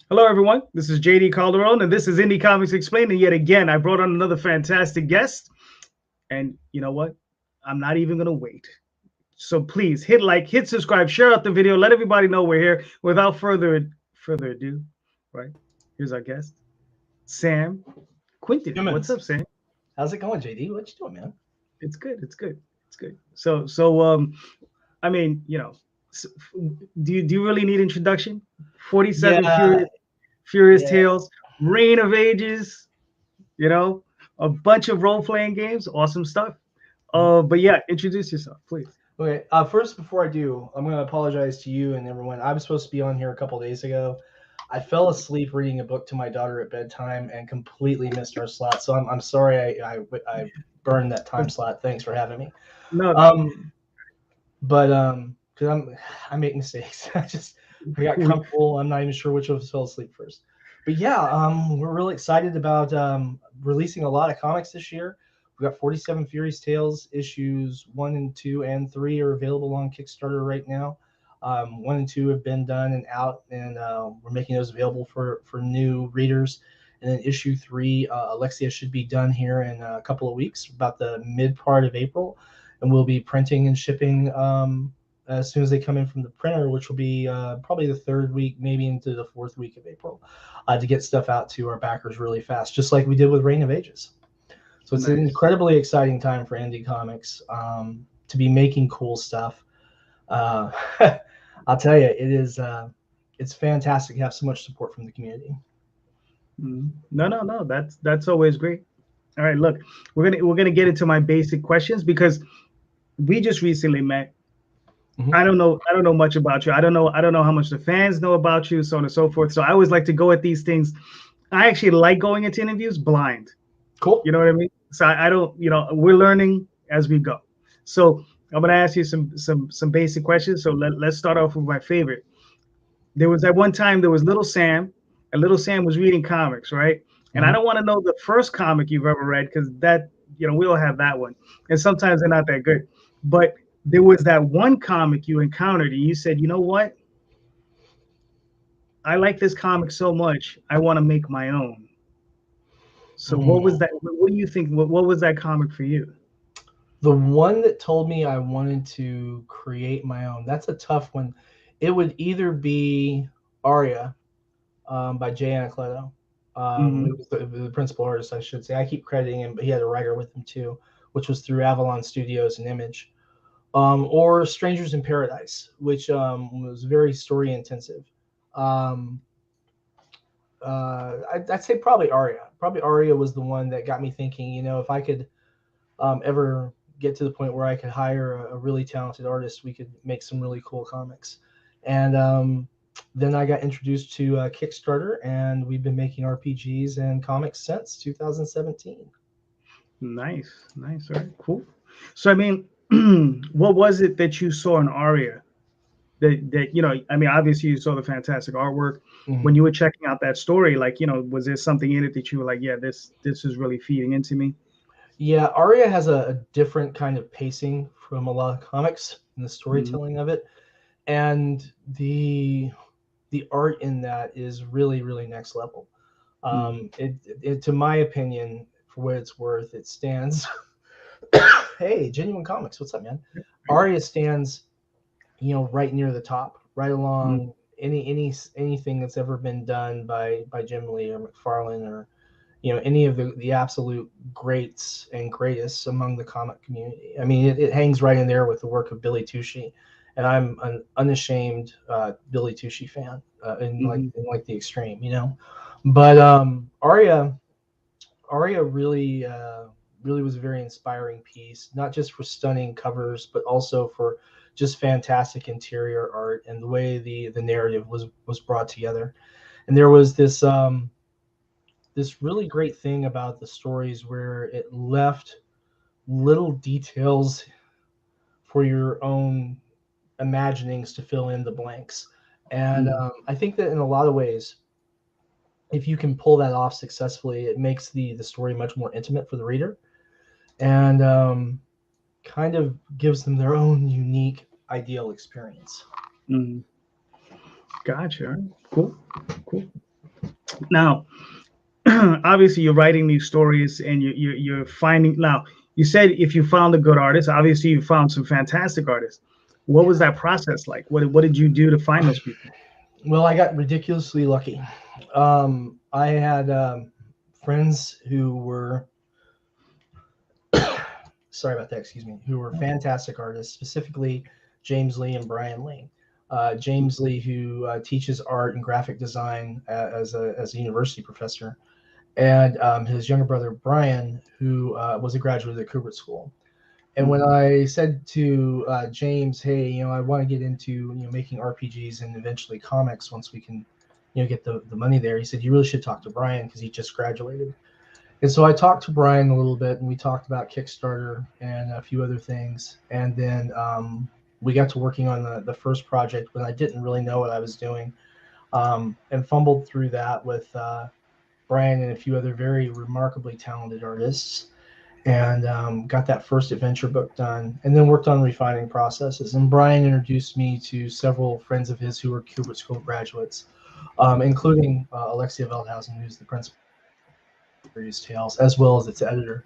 Hello, everyone. This is JD Calderon, and this is Indy Comics Explained. And yet again, I brought on another fantastic guest. And you know what? I'm not even going to wait. So please hit like, hit subscribe, share out the video, let everybody know we're here. Without further ado, right? Here's our guest, Sam Quinton. What's Humans. up, Sam? How's it going, JD? What you doing, man? It's good. It's good. It's good. So I mean, do you really need introduction? 47 Yeah, Furious yeah. Tales, Reign of Ages, you know, a bunch of role playing games, awesome stuff. But yeah, introduce yourself, please. Okay. First, before I do, I'm gonna apologize to you and everyone. I was supposed to be on here a couple days ago. I fell asleep reading a book to my daughter at bedtime and completely missed our slot. So I'm sorry I burned that time slot. Thanks for having me. No, Um, but because I make mistakes. I got we, comfortable. I'm not even sure which of us fell asleep first. But yeah, we're really excited about releasing a lot of comics this year. We've got 47 Furious Tales issues 1 and 2 and 3 are available on Kickstarter right now. 1 and 2 have been done and out, and we're making those available for new readers. And then issue 3, Alexia, should be done here in a couple of weeks, about the mid part of April, and we'll be printing and shipping as soon as they come in from the printer, which will be probably the third week, maybe into the fourth week of April, to get stuff out to our backers really fast, just like we did with Reign of Ages. So it's an nice. incredibly exciting time for Indie Comics to be making cool stuff. Uh, I'll tell you, it's fantastic to have so much support from the community. No. That's always great. All right, look, we're gonna get into my basic questions because we just recently met. Mm-hmm. I don't know much about you. I don't know how much the fans know about you, so on and so forth. So I always like to go at these things. I actually like going into interviews blind. Cool. You know what I mean? So I don't, we're learning as we go. So I'm gonna ask you some basic questions. So let's start off with my favorite. There was at one time there was Little Sam, and Little Sam was reading comics, right? And I Mm-hmm. don't want to know the first comic you've ever read because that, we all have that one, and sometimes they're not that good. But there was that one comic you encountered, and you said, you know what? I like this comic so much, I want to make my own. So what was Mm. that? What do you think? What was that comic for you? The one that told me I wanted to create my own, that's a tough one. It would either be Arya by Jay Anacleto. Hmm. It was the principal artist, I should say. I keep crediting him, but he had a writer with him too, which was through Avalon Studios and Image. Or Strangers in Paradise, which was very story intensive. Um, I'd say probably Arya. Probably Arya was the one that got me thinking, if I could ever get to the point where I could hire a really talented artist, we could make some really cool comics. And then I got introduced to Kickstarter, and we've been making RPGs and comics since 2017. Nice, nice. All right, cool. So I mean, what was it that you saw in Aria that I mean, obviously you saw the fantastic artwork. When Mhm. you were checking out that story, like, was there something in it that you were like, yeah, this is really feeding into me? Yeah, Arya has a different kind of pacing from a lot of comics and the Mhm. storytelling of it, and the art in that is really really next level. Mhm. It to my opinion, for what it's worth, it stands. Hey, Genuine Comics, what's up, man? Arya stands, right near the top, right Mhm. along anything that's ever been done by Jim Lee or McFarlane or any of the absolute greats and greatest among the comic community. I mean, it hangs right in there with the work of Billy Tushy, and I'm an unashamed Billy Tushy fan Mhm. in like the extreme, But Arya really really was a very inspiring piece, not just for stunning covers, but also for just fantastic interior art and the way the narrative was brought together. And there was this really great thing about the stories where it left little details for your own imaginings to fill in the blanks. And Mhm. I think that in a lot of ways, if you can pull that off successfully, it makes the story much more intimate for the reader, and kind of gives them their own unique ideal experience. Mhm. Gotcha. All right. Cool. Cool. Now, obviously, you're writing these stories, and you're finding. Now, you said if you found a good artist, obviously you found some fantastic artists. What was that process like? What did you do to find those people? Well, I got ridiculously lucky. I had friends who were sorry about that, excuse me, who were fantastic artists, specifically James Lee and Brian Lee. James Lee, who teaches art and graphic design as a university professor, and his younger brother Brian, who was a graduate at Kubert School. And when I said to James, "Hey, I want to get into making RPGs and eventually comics once we can, get the money there," he said, "You really should talk to Brian because he just graduated." And so I talked to Brian a little bit, and we talked about Kickstarter and a few other things. And then we got to working on the first project when I didn't really know what I was doing, and fumbled through that with Brian and a few other very remarkably talented artists, and got that first adventure book done, and then worked on refining processes. And Brian introduced me to several friends of his who were Kubert School graduates, including Alexia Veldhausen, who's the principal Tales, as well as its editor.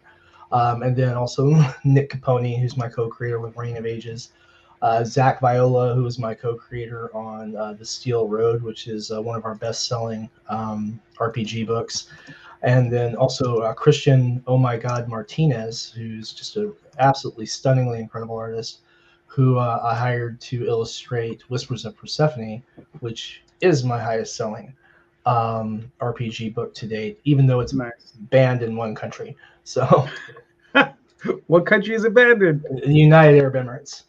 And then also Nick Capone, who's my co-creator with Reign of Ages. Zach Viola, who is my co-creator on The Steel Road, which is one of our best-selling RPG books. And then also Christian Oh My God Martinez, who's just an absolutely stunningly incredible artist, who I hired to illustrate Whispers of Persephone, which is my highest-selling RPG book to date, even though it's Nice. banned in one country. So, What country is it banned in? the United Arab Emirates.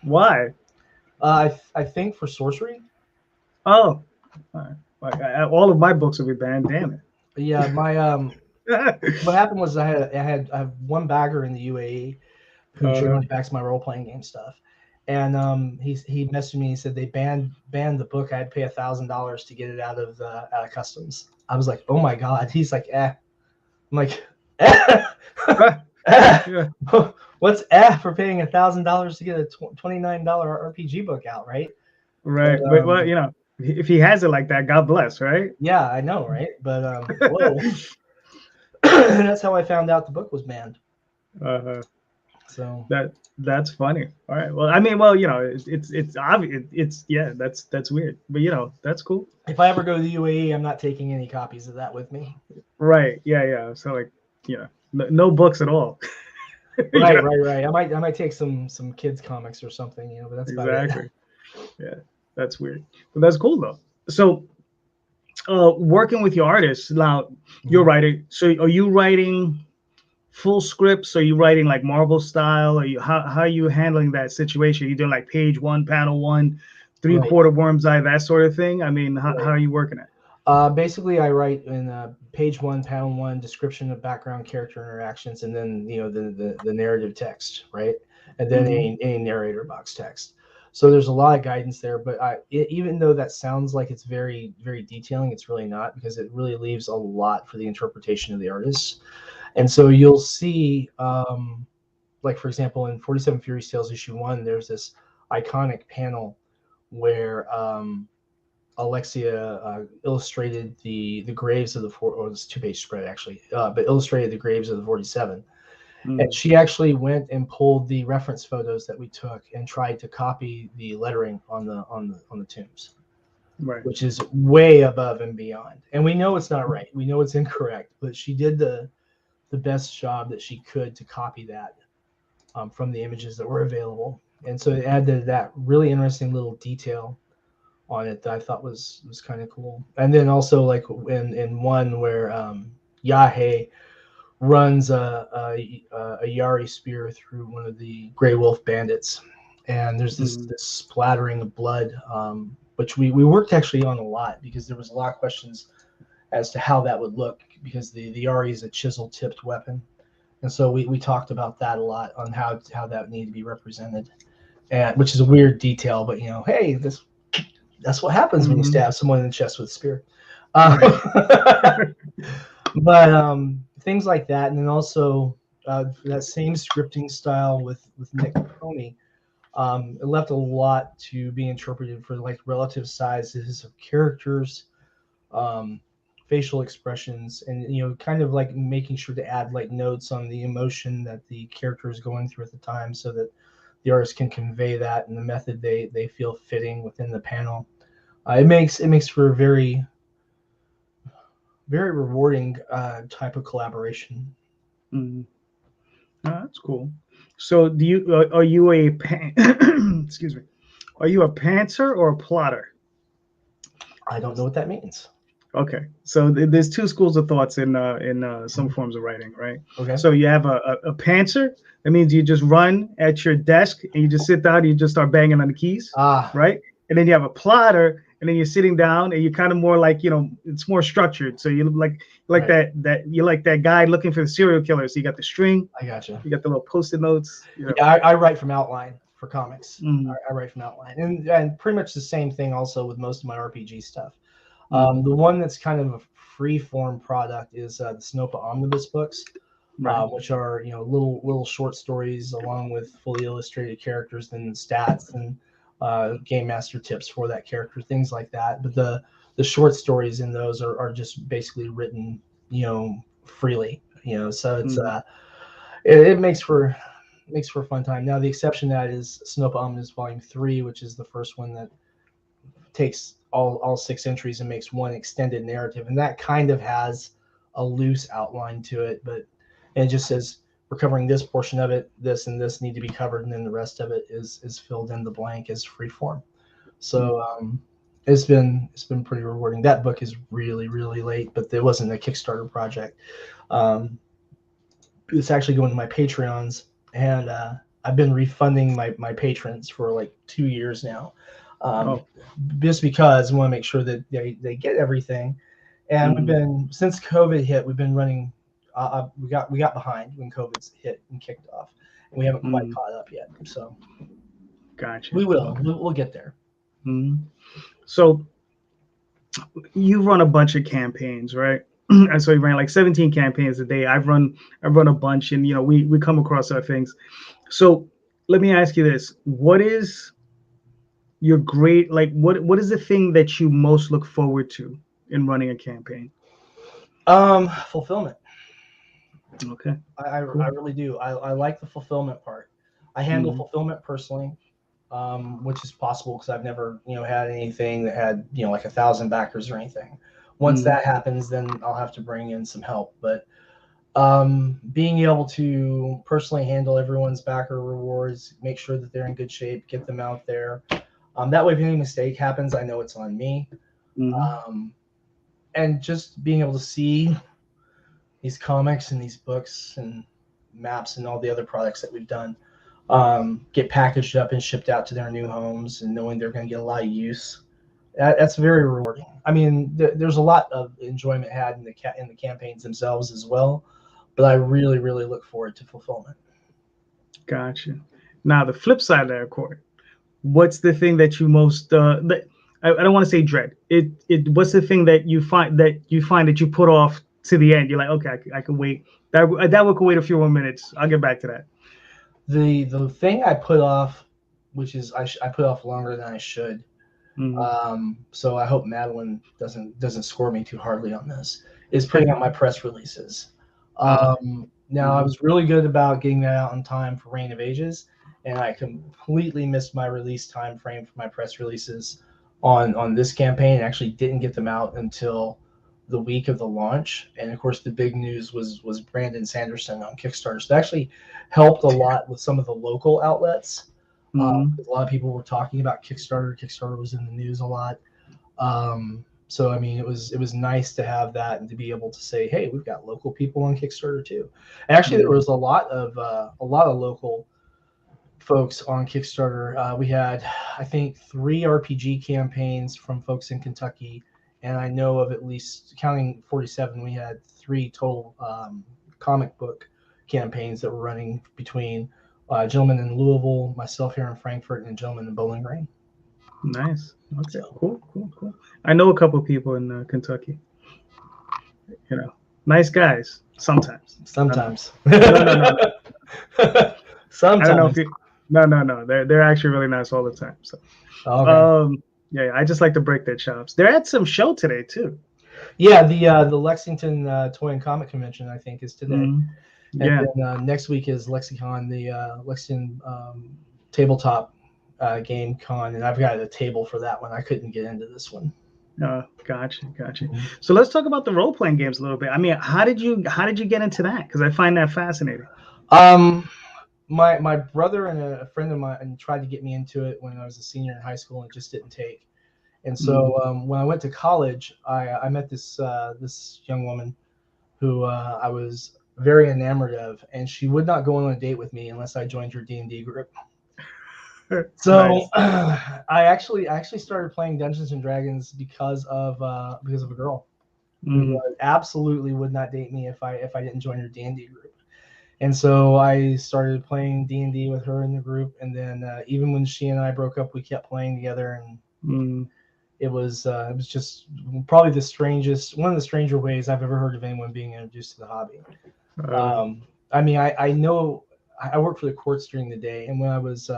Why? I think for sorcery. Oh, all right. All of my books will be banned. Damn it. Yeah, my what happened was I have one bagger in the UAE who generally backs my role playing game stuff, and he messaged me. He said they banned the book. I had to pay $1,000 to get it out of customs. I was like, oh my god. He's like, eh. I'm like, eh. Yeah. What's for paying $1,000 to get a $29 RPG book out, right? Right. But, well, if he has it like that, God bless, right? Yeah, I know, right? But whoa. That's how I found out the book was banned. So that's funny. All right. Well, I mean, it's obvious. Yeah, that's weird, but that's cool. If I ever go to the UAE, I'm not taking any copies of that with me. Right. Yeah. So like, no books at all. Right. I might take some kids comics or something, but that's about exactly. Yeah, that's weird, but that's cool though. So, working with your artists now, you're writing. So, are you writing full scripts? Are you writing like Marvel style? How are you handling that situation? Are you doing like page 1, panel 1, 3/4 worm's eye, that sort of thing? I mean, how are you working it? Basically, I write in page 1, panel 1, description of background character interactions, and then the narrative text, right? And then any narrator box text. So there's a lot of guidance there, but even though that sounds like it's very, very detailing, it's really not, because it really leaves a lot for the interpretation of the artists. And so you'll see, like for example, in 47 Furies Tales issue 1, there's this iconic panel where Alexia illustrated the graves of the or it's 2-page spread actually, but illustrated the graves of the 47. And she actually went and pulled the reference photos that we took and tried to copy the lettering on the tombs, right? Which is way above and beyond. And we know it's not right. We know it's incorrect, but she did the best job that she could to copy that from the images that were available. And so it added that really interesting little detail on it that I thought was kind of cool. And then also like in one where Yahe runs a Yari spear through one of the Grey Wolf bandits, and there's this splattering of blood, which we worked actually on a lot because there was a lot of questions as to how that would look, because the Yari is a chisel tipped weapon, and so we talked about that a lot on how that needed to be represented, and which is a weird detail, but hey, that's what happens when you stab someone in the chest with a spear. But things like that, and then also that same scripting style with Nick Capone, it left a lot to be interpreted for like relative sizes of characters, facial expressions, and kind of like making sure to add like notes on the emotion that the character is going through at the time, so that the artist can convey that in the method they feel fitting within the panel. It makes for a very, very rewarding type of collaboration. Mm. Oh, that's cool. So are you a excuse me? Are you a pantser or a plotter? I don't know what that means. Okay, so there's two schools of thoughts in some forms of writing, right? Okay. So you have a pantser. That means you just run at your desk and you just sit down and you just start banging on the keys, right? And then you have a plotter, and then you're sitting down and you're kind of more like, it's more structured. So you like Right. that guy looking for the serial killer. So you got the string, I gotcha. you got the little post-it notes. Yeah, I write from outline for comics. Mhm. I write from outline, and pretty much the same thing also with most of my RPG stuff. Mhm. The one that's kind of a free form product is the Snopa Omnibus books, Right. which are little short stories along with fully illustrated characters and stats and game master tips for that character, things like that. But the short stories in those are just basically written freely. So it's Mhm. it makes for a fun time. Now the exception to that is Snopa Omnibus Volume 3, which is the first one that takes all 6 entries and makes one extended narrative, and that kind of has a loose outline to it, but it just says we're covering this portion of it, this and this need to be covered, and then the rest of it is filled in the blank as free form. So it's been pretty rewarding. That book is really, really late, but it wasn't a Kickstarter project. It's actually going to my Patreons, and I've been refunding my patrons for like 2 years now. Just because I want to make sure that they get everything. And we've been, since COVID hit, we've been running. We got behind when COVID's hit and kicked off, and we haven't quite caught up yet. So, Gotcha. we will. Okay. We'll get there. Mm-hmm. So you run a bunch of campaigns, right? And so you ran like 17 campaigns a day. I've run a bunch, and we come across our things. So let me ask you this: what is your great what is the thing that you most look forward to in running a campaign? Fulfillment. Okay. I really do. I like the fulfillment part. I handle fulfillment personally, which is possible because I've never had anything that had like 1,000 backers or anything. Once that happens, then I'll have to bring in some help. But being able to personally handle everyone's backer rewards, make sure that they're in good shape, get them out there. That way, if any mistake happens, I know it's on me. And just being able to see these comics and these books and maps and all the other products that we've done get packaged up and shipped out to their new homes, and knowing they're going to get a lot of use. That's very rewarding. I mean, there's a lot of enjoyment had in the campaigns themselves as well, but I really, really look forward to fulfillment. Gotcha. Now the flip side of that coin, what's the thing that you most I don't want to say dread. What's the thing that you find that you put off to the end? You're like, okay, I can wait. That one can wait a few more minutes. I'll get back to that. The thing I put off, which is I put off longer than I should. So I hope Madeline doesn't score me too hardly on this, is putting out my press releases. Now I was really good about getting that out in time for Reign of Ages, and I completely missed my release time frame for my press releases on this campaign. I actually didn't get them out until the week of the launch, and of course the big news was Brandon Sanderson on Kickstarter. So that actually helped a lot with some of the local outlets. A lot of people were talking about Kickstarter. Kickstarter was in the news a lot. So I mean, it was nice to have that and to be able to say, hey, we've got local people on Kickstarter too. And actually, there was a lot of local folks on Kickstarter. We had, I think, 3 RPG campaigns from folks in Kentucky, and I know of at least, counting 47, we had 3 total comic book campaigns that were running between a gentleman in Louisville, myself here in Frankfurt, and a gentleman in Bowling Green. Nice. Okay. So, cool. I know a couple of people in Kentucky. Nice guys. Sometimes. No. Sometimes. I don't know if you. No. They're actually really nice all the time. So. Okay. Yeah. I just like to break their chops. They're at some show today too. Yeah, the Lexington Toy and Comic Convention, I think, is today. And Yeah. then next week is Lexicon, the Lexington tabletop game con, and I've got a table for that one. I couldn't get into this one. Gotcha. So let's talk about the role playing games a little bit. I mean, how did you get into that? Because I find that fascinating. My brother and a friend of mine tried to get me into it when I was a senior in high school, and it just didn't take. And so when I went to college, I met this young woman who I was very enamored of, and she would not go on a date with me unless I joined her D&D group. So Nice. I actually started playing Dungeons and Dragons because of a girl who absolutely would not date me if I didn't join her D&D group. And so I started playing D&D with her in the group, and then even when she and I broke up, we kept playing together, and it was just probably one of the stranger ways I've ever heard of anyone being introduced to the hobby. I mean, I know I worked for the courts during the day, and when I was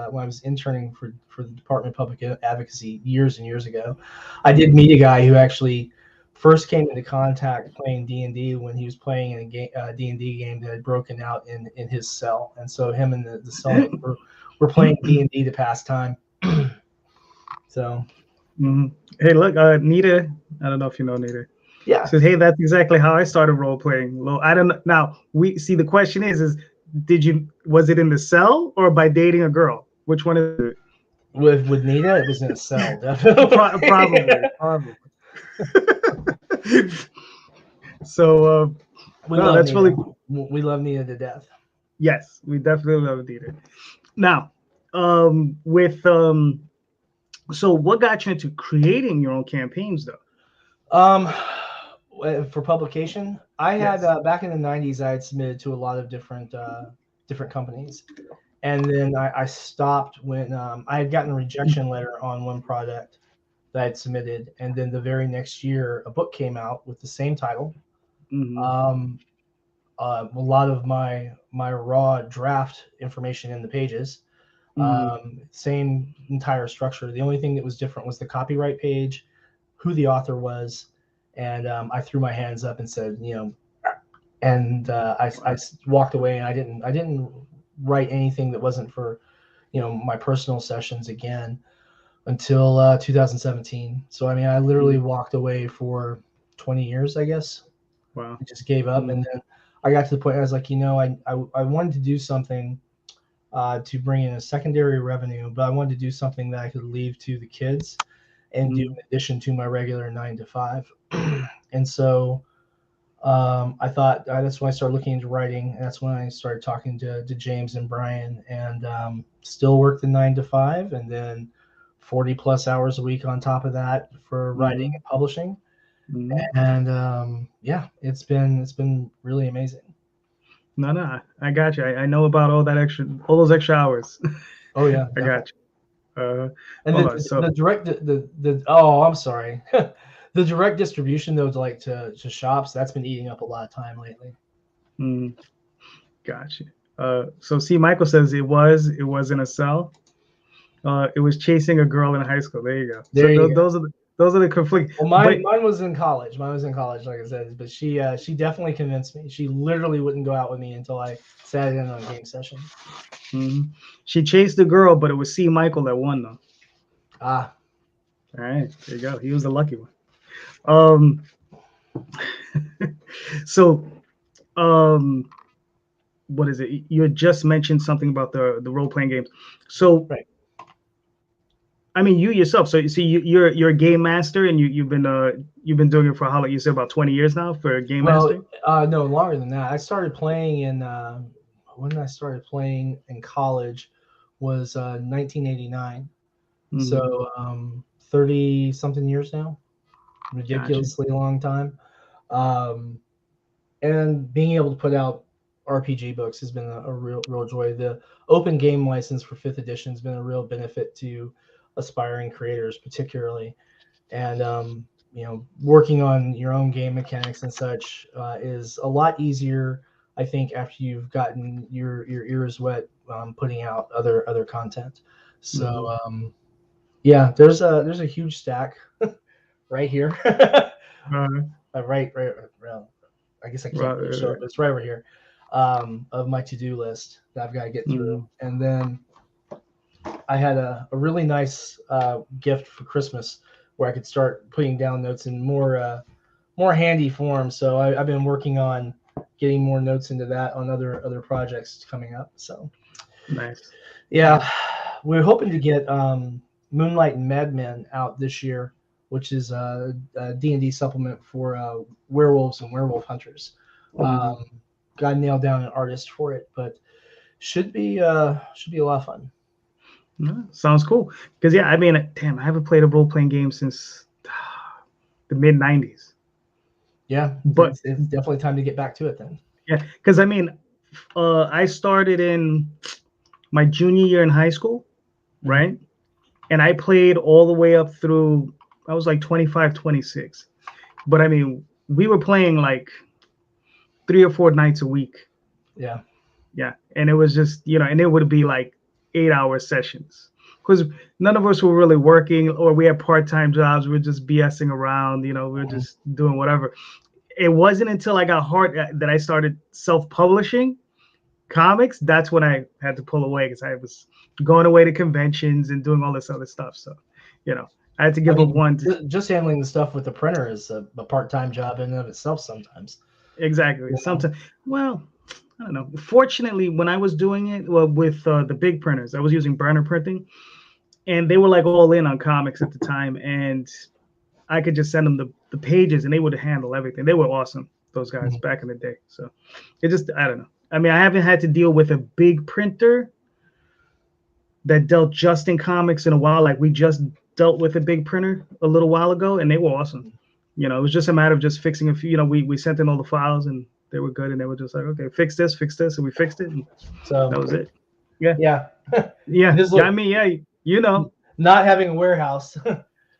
interning for the Department of Public Advocacy years and years ago, I did meet a guy who actually first came into contact playing D&D when he was playing in a D&D game that had broken out in his cell, and so him and the cellmate were playing D&D to pass time. So. Hey, look, Nita. I don't know if you know Nita. Yeah. Says, hey, that's exactly how I started role playing. I don't know. Now we see the question is was it in the cell or by dating a girl? Which one is it? With Nita, it was in a cell, definitely. Probably. So that's Nita. really we love Nita to death. Yes, we definitely love Nita. Now, so what got you into creating your own campaigns, though? For publication, I had back in the 90s, I had submitted to a lot of different companies, and then I stopped when I had gotten a rejection letter on one product that I had submitted, and then the very next year, a book came out with the same title. A lot of my raw draft information in the pages. Same entire structure. The only thing that was different was the copyright page, who the author was, and I threw my hands up and said, and I walked away, and I didn't write anything that wasn't for, my personal sessions again until 2017. So I mean, I literally walked away for 20 years, I guess. Wow. I just gave up, and then I got to the point I was like, I wanted to do something to bring in a secondary revenue, but I wanted to do something that I could leave to the kids and do in addition to my regular 9 to 5. And so I thought that's when I started looking into writing, and that's when I started talking to James and Brian, and still work the 9 to 5, and then 40 plus hours a week on top of that for writing and publishing. And it's been really amazing. No, I got you. I know about all those extra hours. Oh yeah, I got you. And the direct I'm sorry. The direct distribution though, to shops, that's been eating up a lot of time lately. Gotcha. So see, Michael says it was in a cell. It was chasing a girl in high school. There you go. Those are the conflicts. Well, mine was in college. Like I said, but she definitely convinced me. She literally wouldn't go out with me until I sat in on a game session. She chased the girl, but it was C. Michael that won, though. Ah. All right, there you go. He was the lucky one. So, what is it? You had just mentioned something about the role playing games. So, right. I mean, you yourself. So you see, you're a game master, and you've been doing it for how long? You said about 20 years now for game mastering? No, longer than that. I started playing when I started playing in college was 1989. So 30 something years now, ridiculously long time. And being able to put out RPG books has been a real joy. The open game license for 5th edition has been a real benefit to aspiring creators, particularly, and working on your own game mechanics and such is a lot easier, I think, after you've gotten your ears wet putting out other content. So there's a huge stack right here. right around. I guess I can't really show Right. it, but it's right over here, of my to-do list that I've got to get through. And then I had a really nice gift for Christmas where I could start putting down notes in more handy form. So I've been working on getting more notes into that on other projects coming up. So Nice. yeah, we're hoping to get Moonlight and Madmen out this year, which is a D&D supplement for werewolves and werewolf hunters. Got to nail down an artist for it, but should be a lot of fun. Yeah, sounds cool. Because yeah, I mean, damn, I haven't played a role playing game since the mid '90s. Yeah, But it's definitely time to get back to it then. yeah, because I mean, I started in my junior year in high school, right? And I played all the way up through, I was like 25, 26. But I mean, we were playing like 3 or 4 nights a week. Yeah. Yeah. And it was just, and it would be like 8-hour sessions because none of us were really working, or we had part-time jobs. We were just BSing around, we were just doing whatever. It wasn't until I got hard that I started self-publishing comics. That's when I had to pull away because I was going away to conventions and doing all this other stuff. So, I had to give up one. Just handling the stuff with the printer is a part-time job in and of itself sometimes. Exactly. Sometimes, well, I don't know. Fortunately, when I was doing it with the big printers, I was using burner printing, and they were like all in on comics at the time, and I could just send them the pages, and they would handle everything. They were awesome, those guys back in the day. So it just, I don't know. I mean, I haven't had to deal with a big printer that dealt just in comics in a while. Like we just dealt with a big printer a little while ago, and they were awesome. It was just a matter of just fixing a few. We sent in all the files, and they were good, and they were just like, okay, fix this, and we fixed it, and so that was it. Yeah. Yeah. Yeah. I mean, yeah, not having a warehouse.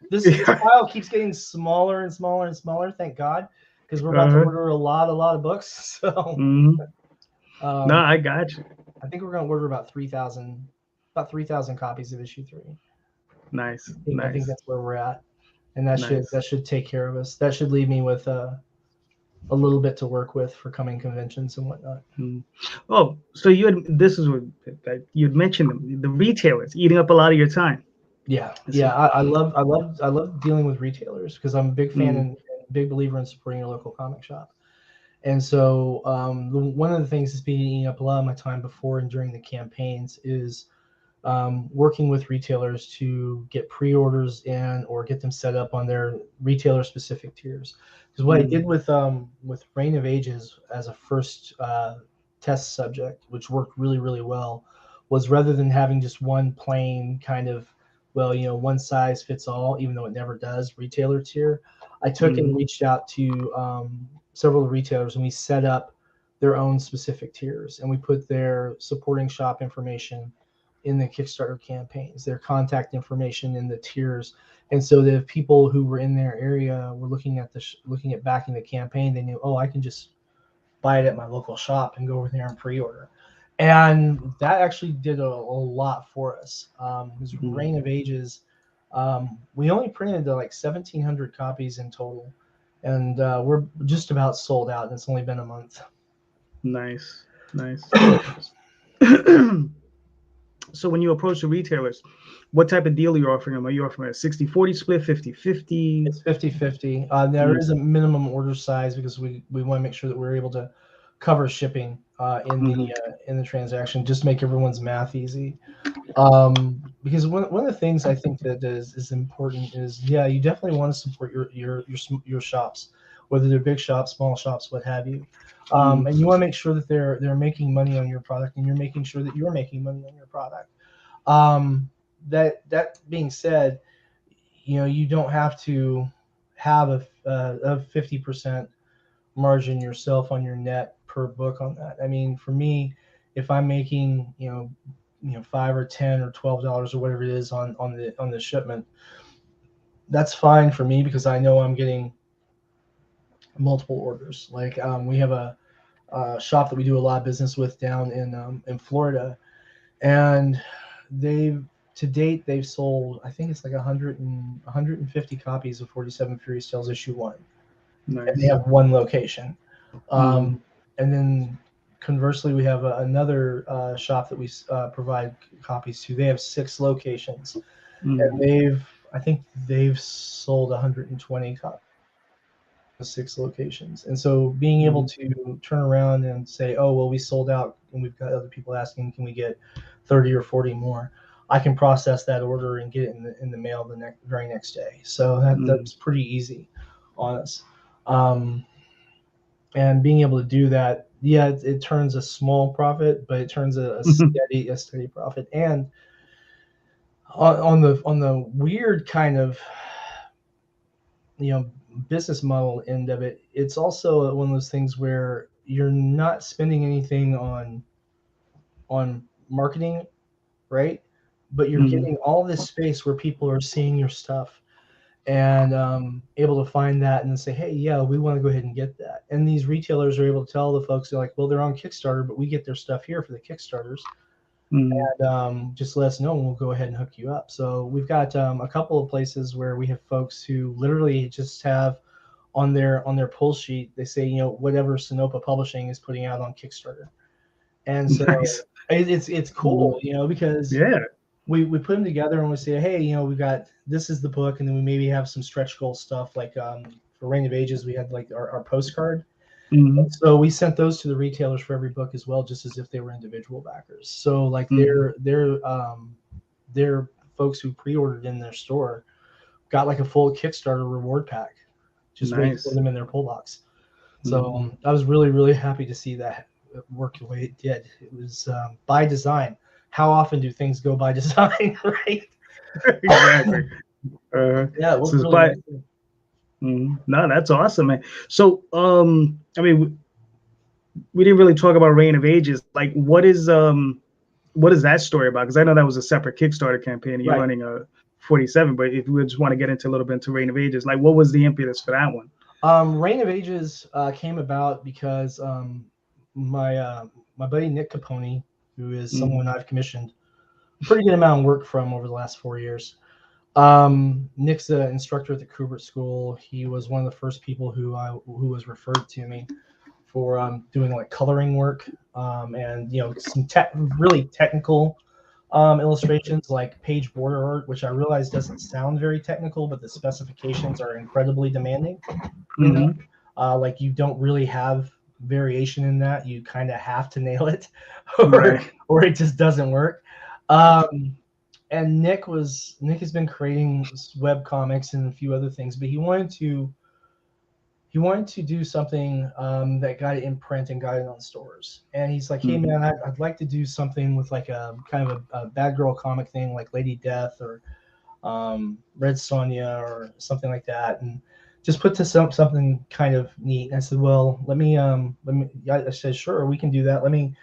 This file keeps getting smaller and smaller and smaller. Thank God, because we're about to order a lot of books. So. No, I got you. I think we're going to order about 3,000 copies of issue 3. Nice. I think that's where we're at, and that should take care of us. That should leave me with a little bit to work with for coming conventions and whatnot. Oh, so you'd mentioned the retailers eating up a lot of your time. Yeah, I love dealing with retailers because I'm a big fan and big believer in supporting your local comic shop. And so one of the things that's been eating up a lot of my time before and during the campaigns is working with retailers to get pre-orders in or get them set up on their retailer-specific tiers. Because what I did with Reign of Ages as a first test subject, which worked really, really well, was rather than having just one plain kind of, one size fits all, even though it never does, retailer tier, I took and reached out to several retailers, and we set up their own specific tiers, and we put their supporting shop information in the Kickstarter campaigns, their contact information in the tiers, and so that if people who were in their area were looking at backing the campaign, they knew, I can just buy it at my local shop and go over there and pre-order. And that actually did a lot for us. Because Reign of Ages, we only printed like 1,700 copies in total, and we're just about sold out, and it's only been a month. Nice. So when you approach the retailers, what type of deal are you offering them? Are you offering a 60-40 split, 50-50? It's 50-50. There is a minimum order size because we want to make sure that we're able to cover shipping in the transaction, just make everyone's math easy. Because one of the things I think that is important is, you definitely want to support your shops, whether they're big shops, small shops, what have you. And you want to make sure that they're making money on your product, and you're making sure that you're making money on your product. That being said, you don't have to have a 50% margin yourself on your net per book on that. I mean, for me, if I'm making $5 or $10 or $12 or whatever it is on the shipment, that's fine for me because I know I'm getting multiple orders. Like we have a shop that we do a lot of business with down in Florida, and to date they've sold, I think it's like 150 copies of 47 Furious Tales issue 1. Nice. and they have one location. And then conversely, we have another shop that we provide copies to. They have 6 locations, and I think they've sold 120 copies. 6 locations. And so being able to turn around and say, oh, well, we sold out and we've got other people asking, can we get 30 or 40 more? I can process that order and get it in the mail the very next day. So that's pretty easy on us. And being able to do that, yeah, it turns a small profit, but it turns a steady profit. And on the weird kind of, business model end of it, it's also one of those things where you're not spending anything on marketing, right? But you're getting all this space where people are seeing your stuff and able to find that and say, hey, yeah, we want to go ahead and get that. And these retailers are able to tell the folks, they're like, well, they're on Kickstarter, but we get their stuff here for the Kickstarters. And just let us know and we'll go ahead and hook you up. So we've got a couple of places where we have folks who literally just have on their pull sheet, they say, whatever Selfpublishing is putting out on Kickstarter. And so it's cool, because we put them together and we say, hey, we got, this is the book, and then we maybe have some stretch goal stuff like for Reign of Ages, we had like our postcard. So we sent those to the retailers for every book as well, just as if they were individual backers. So like they're folks who pre-ordered in their store got like a full Kickstarter reward pack, just waiting for them in their pull box. So I was really, really happy to see that work the way it did. It was by design. How often do things go by design, right? Exactly. Yeah, it was really nice. No, that's awesome, man. So, I mean, we didn't really talk about Reign of Ages. Like, what is that story about? Because I know that was a separate Kickstarter campaign. And you're running a 47, but if we just want to get into a little bit into Reign of Ages, like, what was the impetus for that one? Reign of Ages came about because my buddy Nick Capone, who is someone I've commissioned a pretty good amount of work from over the last 4 years. Nick's an instructor at the Kubert School. He was one of the first people who was referred to me for doing like coloring work and some really technical illustrations like page border art, which I realize doesn't sound very technical, but the specifications are incredibly demanding. Like you don't really have variation in that. You kind of have to nail it or it just doesn't work. And Nick has been creating web comics and a few other things, but he wanted to do something that got it in print and got it on stores. And he's like, hey man, I'd like to do something with like a kind of a bad girl comic thing, like Lady Death or Red Sonja or something like that, and just put to something kind of neat. And I said, well, let me. I said, sure, we can do that. Let me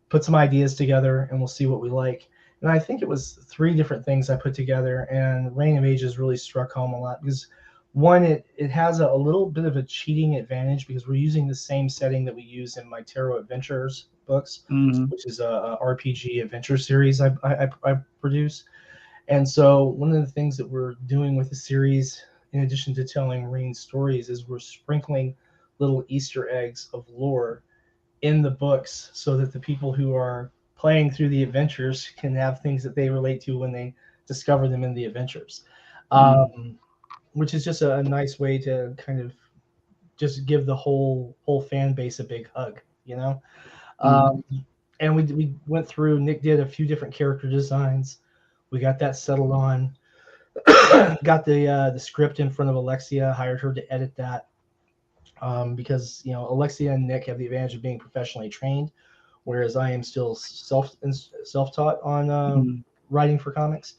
put some ideas together and we'll see what we like. And I think it was 3 different things I put together, and Reign of Ages really struck home a lot because one, it has a little bit of a cheating advantage because we're using the same setting that we use in my Tarot Adventures books, which is a RPG adventure series I produce. And so one of the things that we're doing with the series, in addition to telling Reign stories, is we're sprinkling little Easter eggs of lore in the books so that the people who are playing through the adventures can have things that they relate to when they discover them in the adventures, which is just a nice way to kind of just give the whole fan base a big hug, and we went through. Nick did a few different character designs. We got that settled on. Got the script in front of Alexia. Hired her to edit that because Alexia and Nick have the advantage of being professionally trained, whereas I am still self-taught on writing for comics.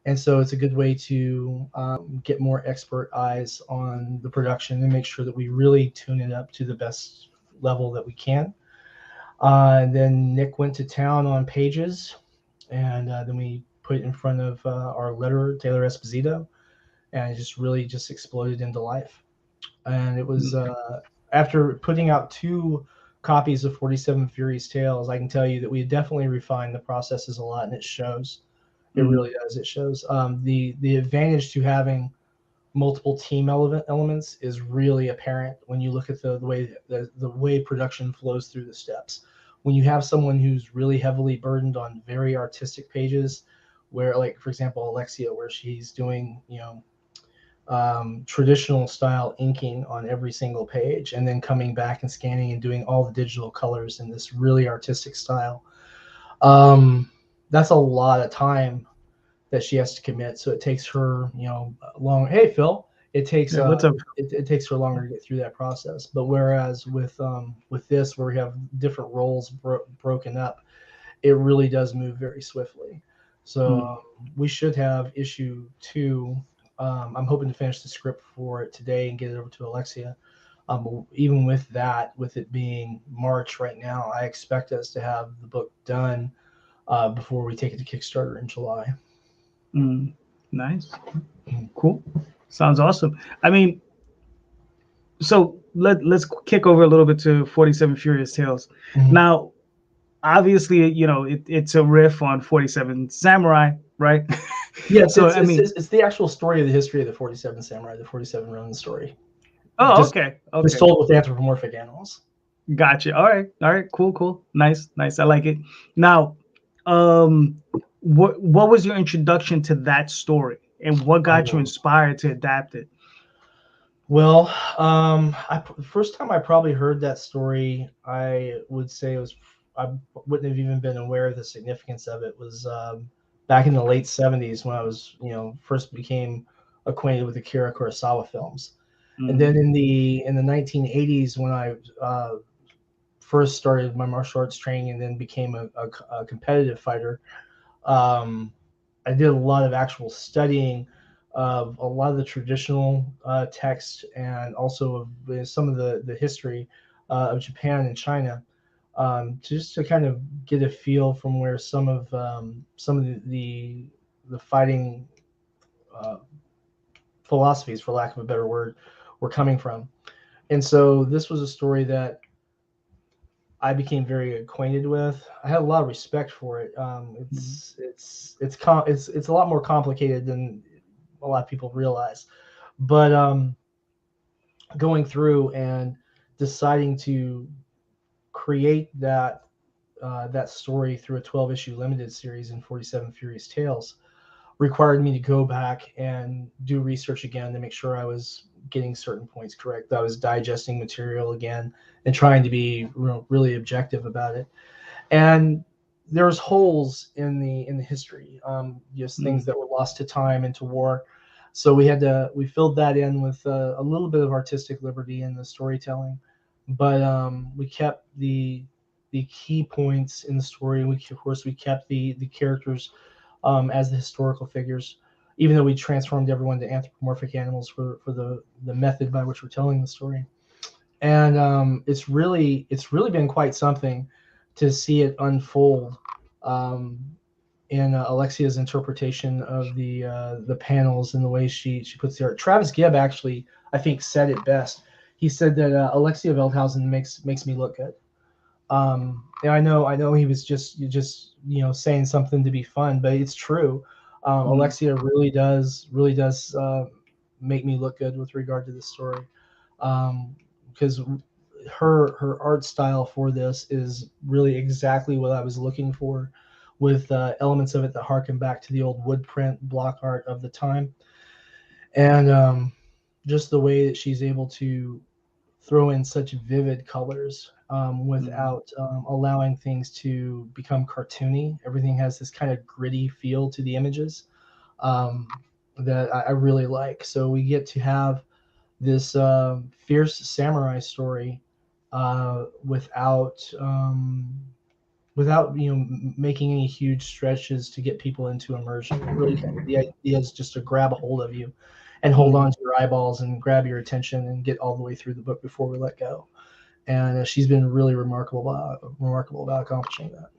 And so it's a good way to get more expert eyes on the production and make sure that we really tune it up to the best level that we can. And then Nick went to town on pages, and then we put it in front of our letterer, Taylor Esposito, and it just really just exploded into life. And it was after putting out 2 copies of 47 Furies Tales, I can tell you that we definitely refined the processes a lot, and it shows. It really does. It shows. The advantage to having multiple team elements is really apparent when you look at the way production flows through the steps. When you have someone who's really heavily burdened on very artistic pages, where, like, for example, Alexia, where she's doing, traditional style inking on every single page, and then coming back and scanning and doing all the digital colors in this really artistic style. That's a lot of time that she has to commit. So it takes her, long. Hey, Phil. It takes what's up? it takes her longer to get through that process. But whereas with this, where we have different roles broken up, it really does move very swiftly. So we should have issue 2. I'm hoping to finish the script for it today and get it over to Alexia. Even with that, with it being March right now, I expect us to have the book done before we take it to Kickstarter in July. Nice. Cool. Sounds awesome. I mean, so let's kick over a little bit to 47 Furious Tales. Now, obviously, it's a riff on 47 Samurai, right? Yeah, so it's the actual story of the history of the 47 Samurai, the 47 Ronin story. Oh, okay. It's told with anthropomorphic animals. Gotcha. All right. Cool. Nice. I like it. Now, what was your introduction to that story, and what got you inspired to adapt it? Well, the first time I probably heard that story, I would say I wouldn't have even been aware of the significance of it, was back in the late 70s when I was, first became acquainted with the Akira Kurosawa films. And then in the 1980s, when I first started my martial arts training and then became a competitive fighter, I did a lot of actual studying of a lot of the traditional text, and also of some of the history of Japan and China, just to kind of get a feel from where some of the fighting philosophies, for lack of a better word, were coming from. And so this was a story that I became very acquainted with. I had a lot of respect for it. It's a lot more complicated than a lot of people realize, but going through and deciding to create that story through a 12-issue limited series in 47 Furious Tales required me to go back and do research again to make sure I was getting certain points correct, that I was digesting material again and trying to be really objective about it. And there's holes in the history, just things that were lost to time and to war. So we filled that in with a little bit of artistic liberty in the storytelling, but we kept the key points in the story. We kept the characters as the historical figures, even though we transformed everyone to anthropomorphic animals for the method by which we're telling the story. And it's really been quite something to see it unfold in Alexia's interpretation of the panels and the way she puts the art. Travis Gibb actually, I think, said it best. He said that Alexia Veldhausen makes me look good. And I know he was just saying something to be fun, but it's true. Alexia really does make me look good with regard to this story, because her art style for this is really exactly what I was looking for, with elements of it that harken back to the old wood print block art of the time, and just the way that she's able to throw in such vivid colors without allowing things to become cartoony. Everything has this kind of gritty feel to the images that I really like. So we get to have this fierce samurai story without making any huge stretches to get people into immersion. Really, the idea is just to grab a hold of you and hold on to your eyeballs and grab your attention and get all the way through the book before we let go. And she's been really remarkable about accomplishing that.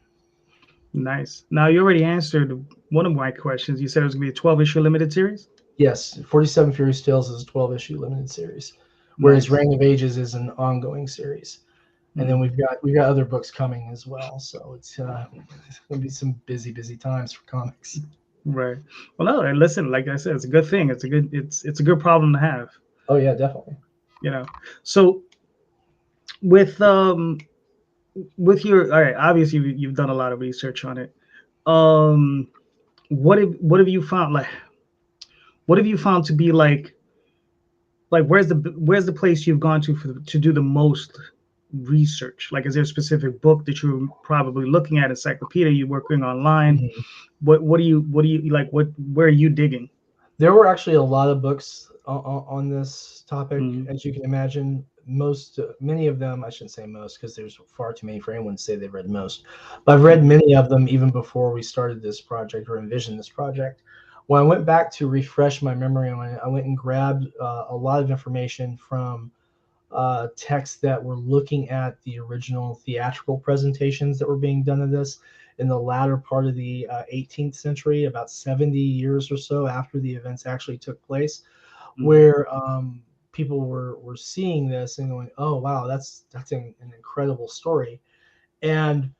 Nice. Now, you already answered one of my questions. You said it was going to be a 12-issue limited series? Yes, 47 Furious Tales is a 12-issue limited series, whereas Reign of Ages is an ongoing series. And then we've got other books coming as well. So it's going to be some busy times for comics. Right. Well, no, and listen, like I said, it's a good thing. It's a good problem to have. Oh yeah, definitely. You know. So with your all right, obviously you've done a lot of research on it. Um, what have you found like? What have you found to be like where's the place you've gone to to do the most research? Like, is there a specific book that you're probably looking at, encyclopedia you're working online? Mhm. What do you like? What where are you digging? There were actually a lot of books on this topic, Mm-hmm. as you can imagine. Many of them, I shouldn't say most, because there's far too many for anyone to say they've read most. But I've read many of them even before we started this project or envisioned this project. When I went back to refresh my memory on it, I went and grabbed a lot of information from texts that were looking at the original theatrical presentations that were being done of this in the latter part of the 18th century, about 70 years or so after the events actually took place, where people were seeing this and going, "Oh wow, that's an incredible story." And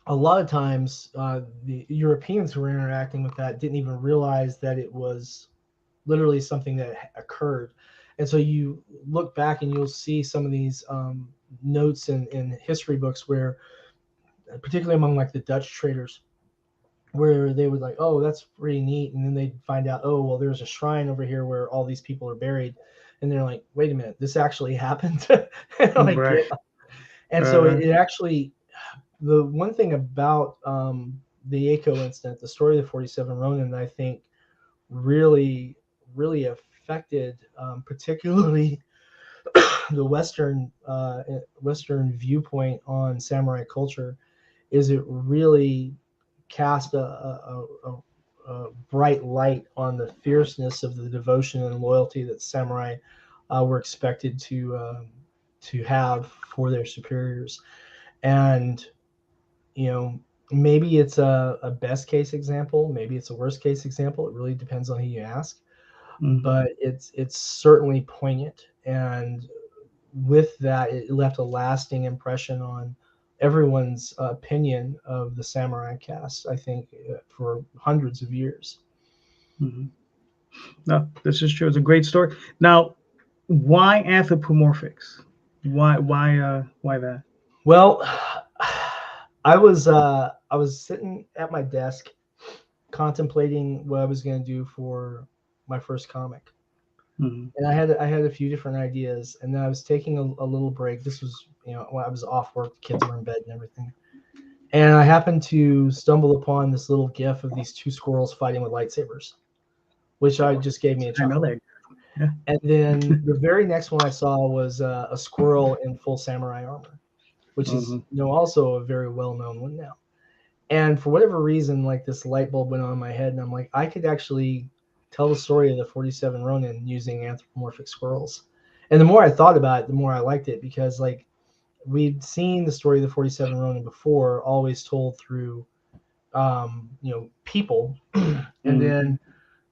a lot of times, the Europeans who were interacting with that didn't even realize that it was literally something that occurred. And so you look back and you'll see some of these notes in history books where, particularly among like the Dutch traders, where they would like, oh, that's pretty neat. And then they'd find out, oh, well, there's a shrine over here where all these people are buried. And they're like, wait a minute, this actually happened. Like, Right. yeah. And so Uh, it actually, the one thing about the Aiko incident, the story of the 47 Ronin, I think really, really affected particularly the Western viewpoint on samurai culture. Is it really cast a bright light on the fierceness of the devotion and loyalty that samurai were expected to have for their superiors. And you know, maybe it's a best case example, maybe it's a worst case example. It really depends on who you ask, mhm. but it's certainly poignant. And with that, it left a lasting impression on everyone's opinion of the samurai cast, I think, for hundreds of years. Mhm. No, this is true. It's a great story. Now, why anthropomorphics? Why that? Well, I was sitting at my desk contemplating what I was going to do for my first comic. Mhm. And I had a few different ideas, and then I was taking a little break. This was, you know, when I was off work, the kids were in bed and everything. And I happened to stumble upon this little gif of these two squirrels fighting with lightsabers, which I just gave me a I know chuckle. that. Yeah. And then the very next one I saw was a squirrel in full samurai armor, which is, Mhm. you know, also a very well known one now. And for whatever reason, like this light bulb went on in my head, and I'm like, I could actually tell the story of the 47 Ronin using anthropomorphic squirrels. And the more I thought about it, the more I liked it, because like we'd seen the story of the 47 Ronin before, always told through you know, people. And Mhm. then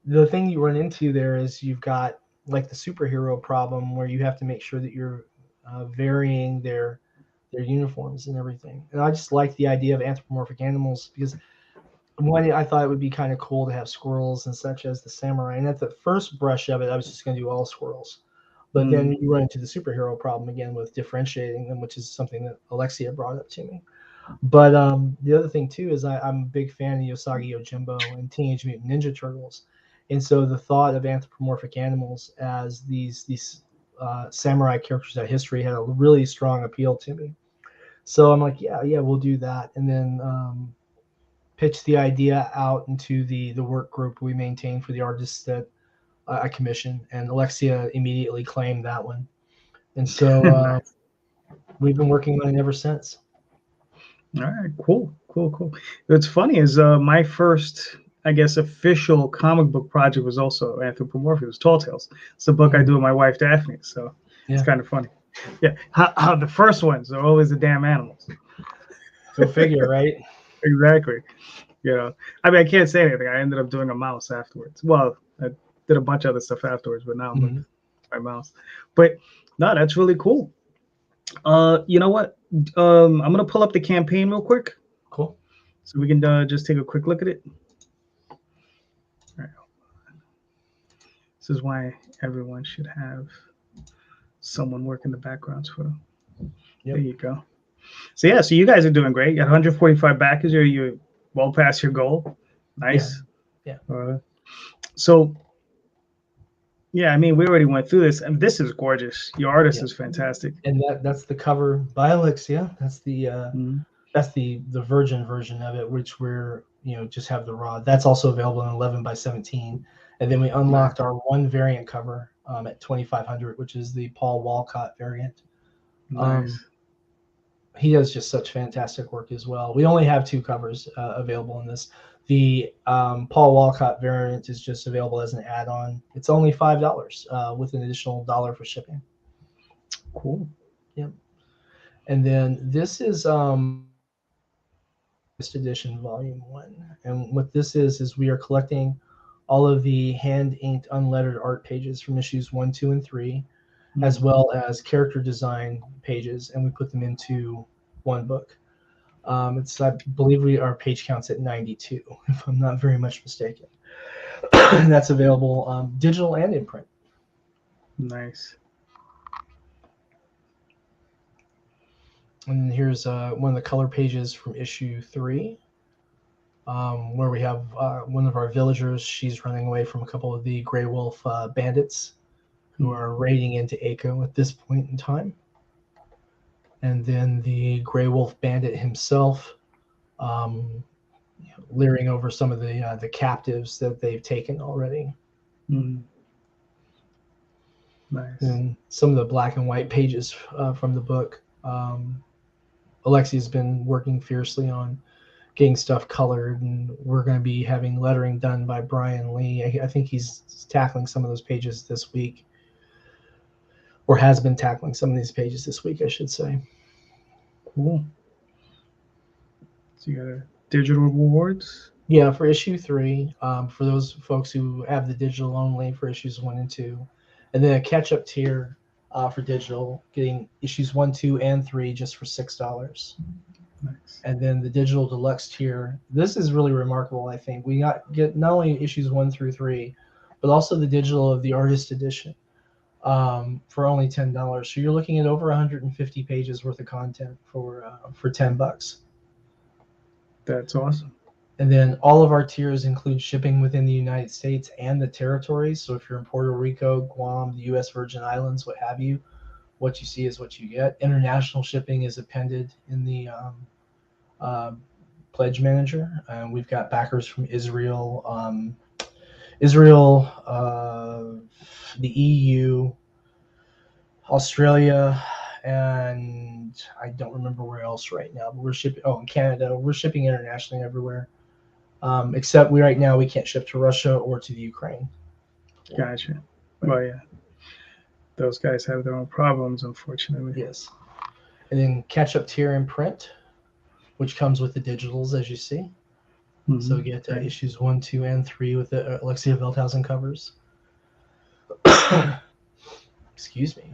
the thing you run into there is you've got like the superhero problem where you have to make sure that you're varying their uniforms and everything. And I just like the idea of anthropomorphic animals because one, I thought it would be kind of cool to have squirrels and such as the samurai. And at the first brush of it, I was just going to do all squirrels. But then Mhm. you run into the superhero problem again with differentiating them, which is something that Alexia brought up to me. But the other thing too is I'm a big fan of Yosagi Yojimbo and Teenage Mutant Ninja Turtles, and so the thought of anthropomorphic animals as these samurai characters that history had a really strong appeal to me. So I'm like, yeah, we'll do that, and then pitch the idea out into the work group we maintain for the artists that I commission, and Alexia immediately claimed that one, and so Nice. we've been working on it ever since. All right. Cool. Cool. Cool. What's funny is my first, I guess, official comic book project was also anthropomorphic. It was Tall Tales. It's a book I Mhm. do with my wife Daphne. So it's Yeah, kind of funny. Yeah. How the first ones are always the damn animals. go figure, right? Exactly. You know, I mean, I can't say anything. I ended up doing a mouse afterwards. Well, I did a bunch of other stuff afterwards, but now I'm with Mhm. my mouse. But no, that's really cool. You know what? I'm gonna pull up the campaign real quick Cool. so we can just take a quick look at it. This is why everyone should have someone work in the backgrounds for them. Yep. There you go. So yeah, so you guys are doing great. You got 145 backers. You're well past your goal. Nice. Yeah. So yeah, I mean, we already went through this, and this is gorgeous. Your artist is fantastic. And that's the cover by Alexia. That's the Mhm. that's the virgin version of it, which we're just have the raw. That's also available in 11 by 17. And then we unlocked our one variant cover at 2,500, which is the Paul Walcott variant. Nice. He does just such fantastic work as well. We only have 2 covers available in this. The Paul Walcott variant is just available as an add-on. It's only $5 with an additional $1 for shipping. Cool. Yep. And then this is edition volume 1. And what this is we are collecting all of the hand-inked unlettered art pages from issues 1, 2, and 3, as well as character design pages, and we put them into one book. I believe our page counts at 92, if I'm not very much mistaken. And that's available digital and in print. Nice. And here's one of the color pages from issue 3, where we have one of our villagers. She's running away from a couple of the Grey Wolf bandits who are raiding into Aiko at this point in time. And then the Grey Wolf bandit himself, leering over some of the captives that they've taken already. Mm. Nice. And some of the black and white pages from the book. Alexia's been working fiercely on getting stuff colored, and we're going to be having lettering done by Brian Lee. I think he's tackling some of those pages this week, or has been tackling some of these pages this week, I should say. Cool. So you got a digital rewards? Yeah, for issue 3, for those folks who have the digital only for issues 1 and 2, and then a catch-up tier for digital, getting issues 1, 2, and 3 just for $6. Nice. And then the digital deluxe tier. This is really remarkable, I think. We get not only issues 1 through 3, but also the digital of the artist edition for only $10. So you're looking at over 150 pages worth of content for $10. That's awesome. And then all of our tiers include shipping within the United States and the territories. So if you're in Puerto Rico, Guam, the U.S. Virgin Islands, what have you, what you see is what you get. International shipping is appended in the pledge manager. We've got backers from Israel, the EU, Australia, and I don't remember where else right now, but we're shipping. Oh, in Canada, we're shipping internationally everywhere, except right now we can't ship to Russia or to the Ukraine. Gotcha. Well, yeah, those guys have their own problems, unfortunately. Yes. And then catch-up tier in print, which comes with the digitals, as you see. Mm-hmm. So you get issues 1, 2, and 3 with the Alexia Veldhausen covers. Excuse me.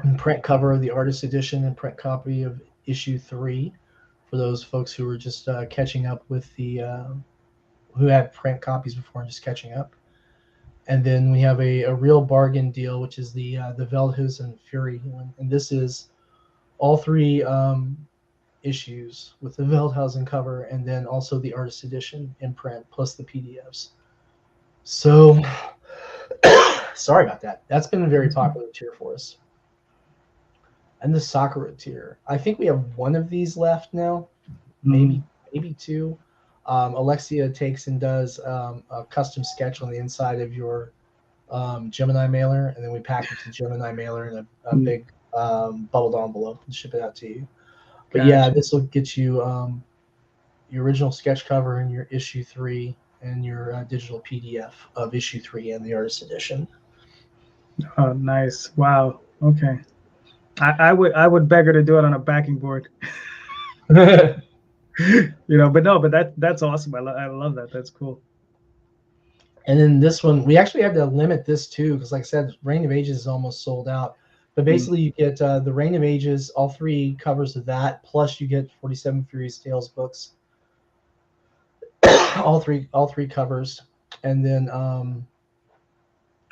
And print cover of the artist edition and print copy of issue 3 for those folks who are just catching up with the who had print copies before and just catching up. And then we have a real bargain deal, which is the Veldhausen Fury one. And this is all 3 issues with the Veldhausen cover, and then also the artist edition in print plus the PDFs. So sorry about that. That's been a very popular tier for us. And the Sakura tier, I think we have one of these left now, maybe 2. Alexia takes and does a custom sketch on the inside of your Gemini mailer, and then we package the Gemini mailer in a big bubbled envelope and ship it out to you. But gotcha. Yeah, this will get you your original sketch cover and your issue 3 and your digital PDF of issue 3 and the artist edition. Oh, nice! Wow. Okay. I would beg her to do it on a backing board. But that's awesome. I love that. That's cool. And then this one, we actually had to limit this too, because like I said, Reign of Ages is almost sold out. But basically, you get the Reign of Ages, all 3 covers of that, plus you get 47 Furious Tales books, all three covers, and then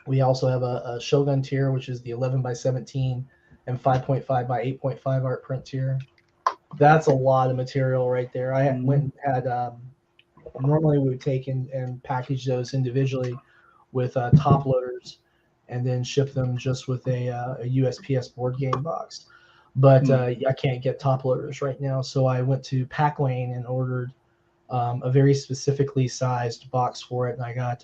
We also have a Shogun tier, which is the 11 by 17 and 5.5 by 8.5 art print tier. That's a lot of material right there. I went and had normally we would take and package those individually with top loaders and then ship them just with a USPS board game box. But I can't get top loaders right now, so I went to Pack Lane and ordered a very specifically sized box for it, and I got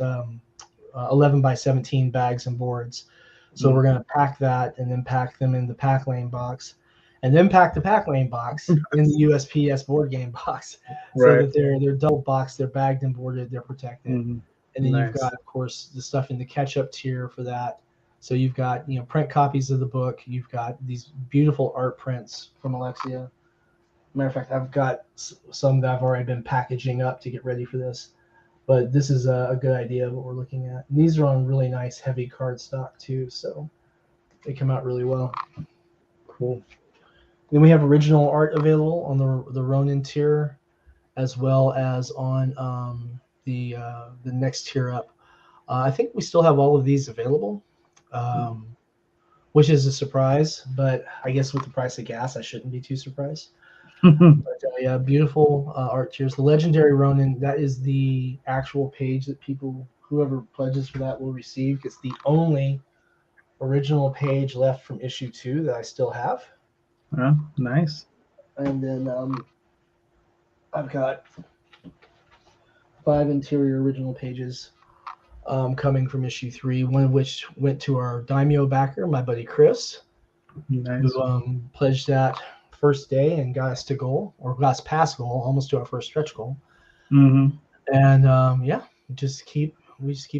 11 by 17 bags and boards. So we're going to pack that and then pack them in the Pack Lane box, and then pack the Pack Lane box in the USPS board game box, so that they're double boxed, they're bagged and boarded, they're protected. And then you've got, of course, the stuff in the catch-up tier for that. So you've got, print copies of the book. You've got these beautiful art prints from Alexia. Matter of fact, I've got some that I've already been packaging up to get ready for this. But this is a good idea of what we're looking at. And these are on really nice, heavy cardstock too, so they come out really well. Cool. Then we have original art available on the Ronin tier, as well as on the next tier up. I think we still have all of these available, which is a surprise. But I guess with the price of gas, I shouldn't be too surprised. But yeah, beautiful art tiers. The Legendary Ronin, that is the actual page that whoever pledges for that will receive. It's the only original page left from issue 2 that I still have. Oh, nice. And then I've got 5 interior original pages coming from issue 3, one of which went to our Daimyo backer, my buddy Chris, who pledged that first day and got us to goal, or got us past goal, almost to our first stretch goal. And we just keep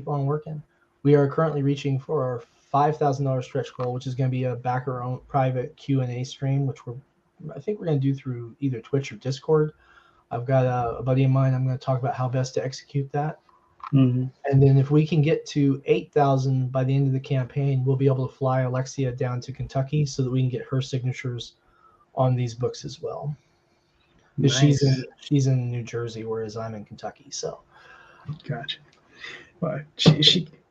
on working. We are currently reaching for our $5,000 stretch goal, which is going to be a backer own private Q&A stream, which I think we're going to do through either Twitch or Discord. I've got a buddy of mine. I'm going to talk about how best to execute that. And then if we can get to 8,000 by the end of the campaign, we'll be able to fly Alexia down to Kentucky so that we can get her signatures on these books as well. Nice. She's in New Jersey, whereas I'm in Kentucky. So, gotcha. Well,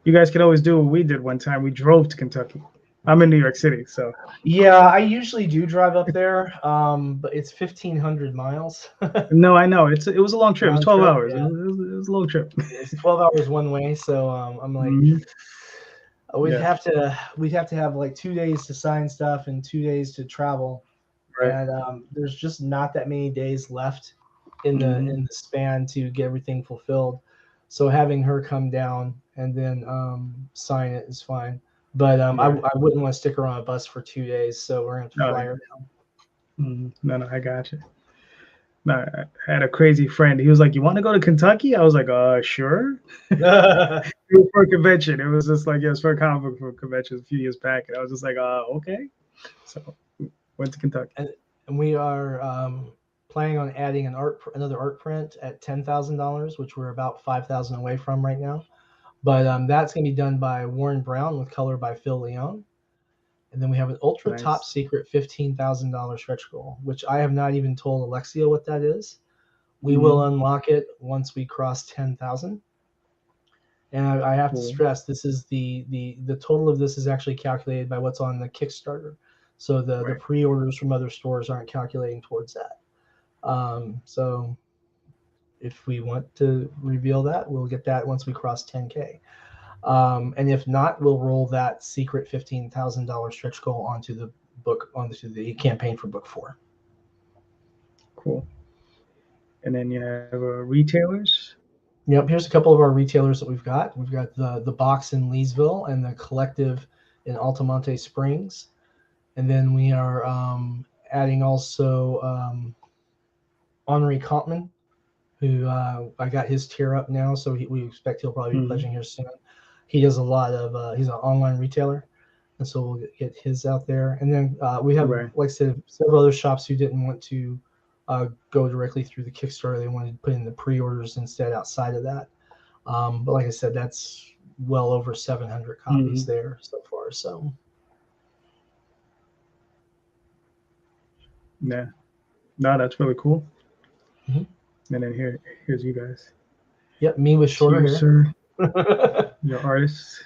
you guys can always do what we did one time. We drove to Kentucky. I'm in New York City, so. Yeah, I usually do drive up there, but it's 1,500 miles. No, I know. It was a long trip. It was 12 hours. Yeah. It was a long trip. It's 12 hours one way, so I'm like, we'd have to have like 2 days to sign stuff and 2 days to travel. Right. And there's just not that many days left in the span to get everything fulfilled. So having her come down and then sign it is fine. But I wouldn't want to stick her on a bus for 2 days, so we're going to fly her down. No, I got you. No, I had a crazy friend. He was like, "You want to go to Kentucky?" I was like, sure. It was for a convention. It was just like, it was for a comic book convention a few years back. And I was just like, okay. So went to Kentucky. And we are planning on adding another art print at $10,000, which we're about $5,000 away from right now. But that's going to be done by Warren Brown with color by Phil Leon. And then we have an ultra top secret $15,000 stretch goal, which I have not even told Alexia what that is. We will unlock it once we cross 10,000. And I have to stress, this is the total of this is actually calculated by what's on the Kickstarter. So the pre-orders from other stores aren't calculating towards that. So if we want to reveal that, we'll get that once we cross 10K. And if not, we'll roll that secret $15,000 stretch goal onto the campaign for book 4. Cool. And then you have retailers. Yep. Here's a couple of our retailers that we've got. We've got the box in Leesville and the collective in Altamonte Springs. And then we are adding also Henri Compton, who I got his tier up now, so we expect he'll probably be pledging here soon. He does a lot of he's an online retailer, and so we'll get his out there. And then we have, like I said, several other shops who didn't want to go directly through the Kickstarter. They wanted to put in the pre-orders instead outside of that. But like I said, that's well over 700 copies there so far. So yeah, no, that's really cool. And then here's you guys. Yep, me with shorter hair. Sir. Your artists.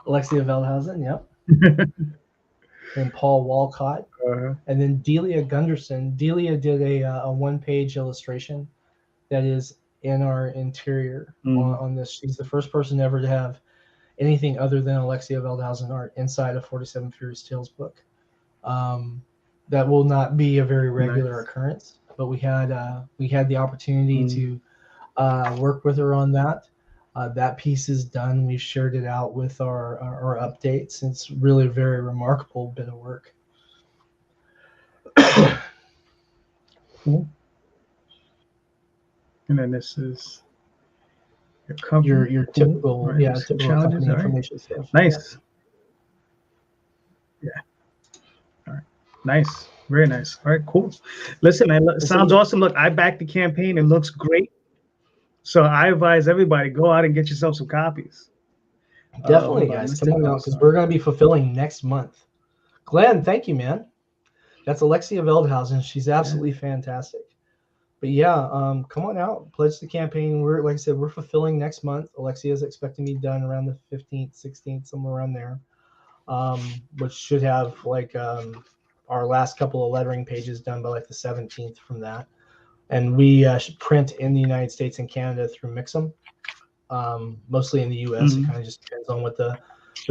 Alexia Veldhausen, yep. And Paul Walcott. And then Delia Gunderson. Delia did a one-page illustration that is in our interior on this. She's the first person ever to have anything other than Alexia Veldhausen art inside a 47 Furious Tales book. That will not be a very regular occurrence, but we had the opportunity to work with her on that. That piece is done. We've shared it out with our updates. It's really a very remarkable bit of work. Cool. And then this is your typical, right? typical company information stuff. Nice. Yeah. All right. Nice. Very nice. All right. Cool. Listen, man. Sounds awesome. Look, I backed the campaign. It looks great. So I advise everybody, go out and get yourself some copies. Definitely, guys. Come on out, because we're going to be fulfilling next month. Glenn, thank you, man. That's Alexia Veldhausen. She's absolutely fantastic. But yeah, come on out, pledge the campaign. We're, like I said, we're fulfilling next month. Alexia is expecting to be done around the 15th, 16th, somewhere around there, which should have like our last couple of lettering pages done by like the 17th from that. And we print in the United States and Canada through Mix'em, mostly in the U.S. It kind of just depends on what the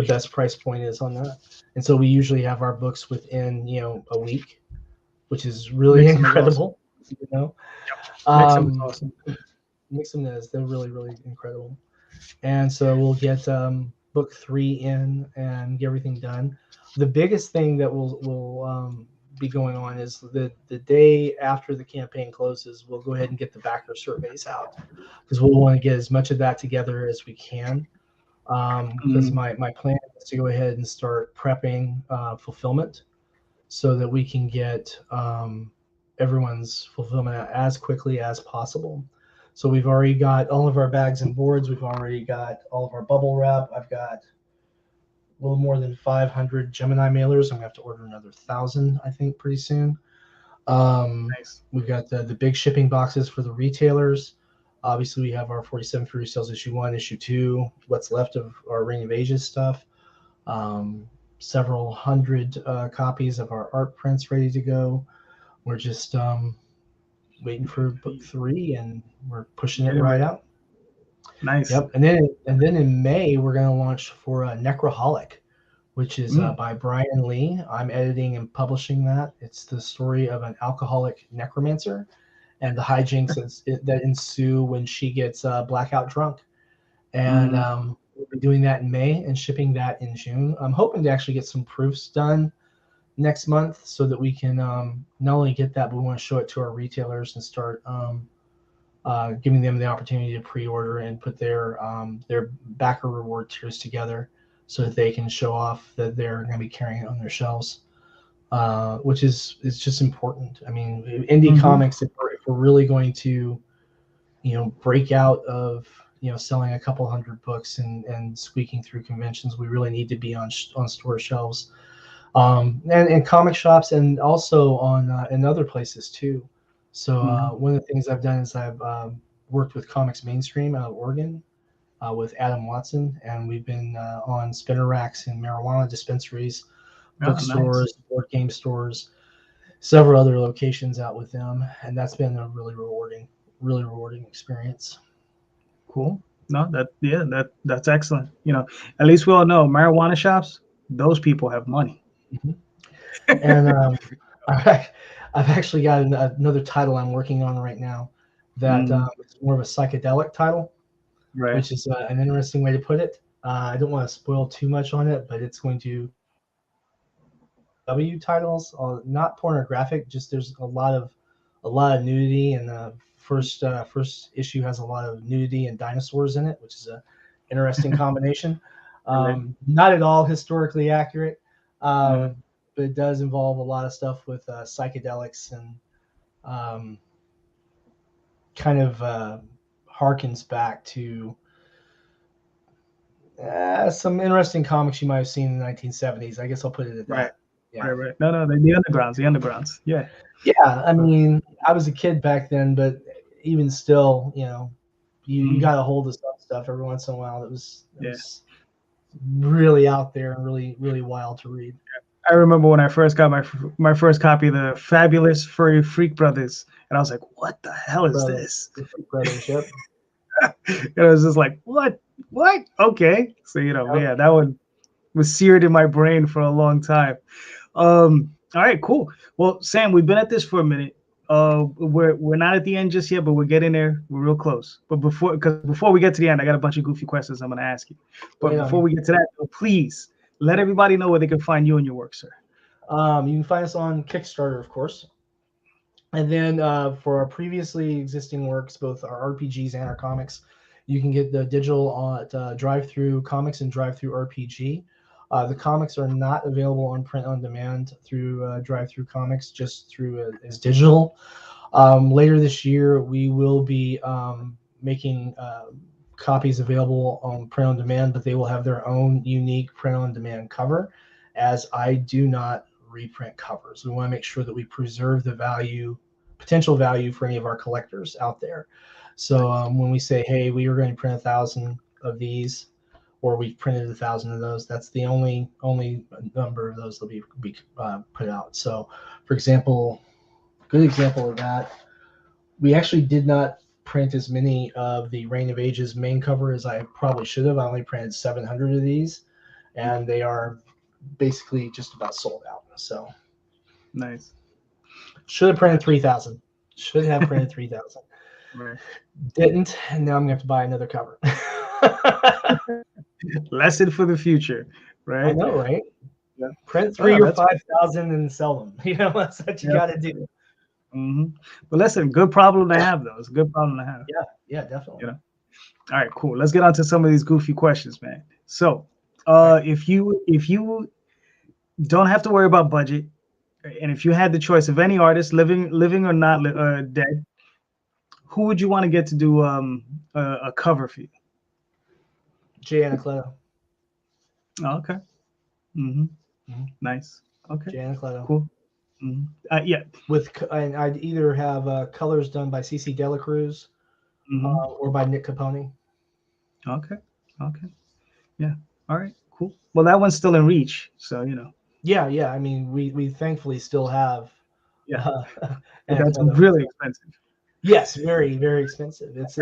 best price point is on that. And so we usually have our books within a week, which is really incredible. Mix'em is awesome. Mix'em is, they're really, really incredible. And so we'll get book 3 in and get everything done. The biggest thing that will be going on is the day after the campaign closes, we'll go ahead and get the backer surveys out, because we'll want to get as much of that together as we can. Because my plan is to go ahead and start prepping fulfillment so that we can get everyone's fulfillment out as quickly as possible. So we've already got all of our bags and boards. We've already got all of our bubble wrap. I've got a little more than 500 Gemini mailers. I'm gonna have to order another 1,000, I think, pretty soon. Nice. We've got the big shipping boxes for the retailers. Obviously, we have our 47 Furious Tales issue 1, issue 2, what's left of our Ring of Asia stuff. Several hundred copies of our art prints ready to go. We're just waiting for book 3, and we're pushing it right out. Nice. Yep. And then in May, we're going to launch for Necroholic, which is by Brian Lee. I'm editing and publishing that. It's the story of an alcoholic necromancer and the hijinks that ensue when she gets blackout drunk. And we'll be doing that in May and shipping that in June. I'm hoping to actually get some proofs done next month so that we can not only get that, but we want to show it to our retailers and start giving them the opportunity to pre-order and put their backer reward tiers together so that they can show off that they're going to be carrying it on their shelves, which is just important. I mean, indie comics, if we're really going to, break out of, selling a couple hundred books and squeaking through conventions, we really need to be on store shelves, and comic shops, and also on in other places too. So one of the things I've done is I've worked with Comics Mainstream out of Oregon with Adam Watson, and we've been on spinner racks in marijuana dispensaries, bookstores, board game stores, several other locations out with them, and that's been a really rewarding experience. Cool. No, that's excellent. At least we all know marijuana shops, those people have money. And I've actually got another title I'm working on right now that is more of a psychedelic title, which is an interesting way to put it. I don't want to spoil too much on it, but it's going to W titles, not pornographic. Just there's a lot of nudity, and the first issue has a lot of nudity and dinosaurs in it, which is an interesting combination. Not at all historically accurate. But it does involve a lot of stuff with psychedelics, and kind of harkens back to some interesting comics you might have seen in the 1970s. I guess I'll put it at that. Yeah. Right. No, the undergrounds. Yeah. Yeah, I mean, I was a kid back then, but even still, you got a hold of some stuff every once in a while. It was really out there and really, really wild to read. I remember when I first got my first copy of the Fabulous Furry Freak Brothers, and I was like, "What the hell is Brothers, this?" the Freak Brothers, yep. And I was just like, "What? What? Okay." So Yep. yeah, that one was seared in my brain for a long time. All right, cool. Well, Sam, we've been at this for a minute. We're not at the end just yet, but we're getting there. We're real close. But before we get to the end, I got a bunch of goofy questions I'm gonna ask you. But Right before on. we get to that, please let everybody know where they can find you and your work, sir. You can find us on Kickstarter, of course. And then for our previously existing works, both our RPGs and our comics, you can get the digital on Drive Through Comics and Drive Through RPG. The comics are not available on print on demand through Drive Through Comics, just through as digital. Later this year, we will be making copies available on print on demand, but they will have their own unique print on demand cover, as I do not reprint covers. We want to make sure that we preserve the potential value for any of our collectors out there. So when we say, hey, we are going to print 1,000 of these, or we've printed 1,000 of those, that's the only number of those that will be put out. So, for example, good example of that, we actually did not print as many of the Reign of Ages main cover as I probably should have. I only printed 700 of these, and they are basically just about sold out. So Nice. should have printed 3,000. Should have printed 3,000. Right. Didn't, and now I'm gonna have to buy another cover. Lesson for the future, I right? know, right? Yeah. Print Oh, 3 or that's 5,000 and sell them. That's what you yeah. got to do. But listen, good problem to have, though. It's a good problem to have. Yeah, definitely. You know. All right, cool. Let's get on to some of these goofy questions, man. So, if you don't have to worry about budget, and if you had the choice of any artist, living or not dead, who would you want to get to do a cover for you? Jay Anacleto. Oh, okay. Nice. Okay. Jay Anacleto. Cool. Yeah. And I'd either have colors done by CC Delacruz or by Nick Capone. Okay. Yeah. All right. Cool. Well, that one's still in reach, so Yeah. I mean, we thankfully still have. Yeah. That's really expensive. Yes, very, very expensive. It's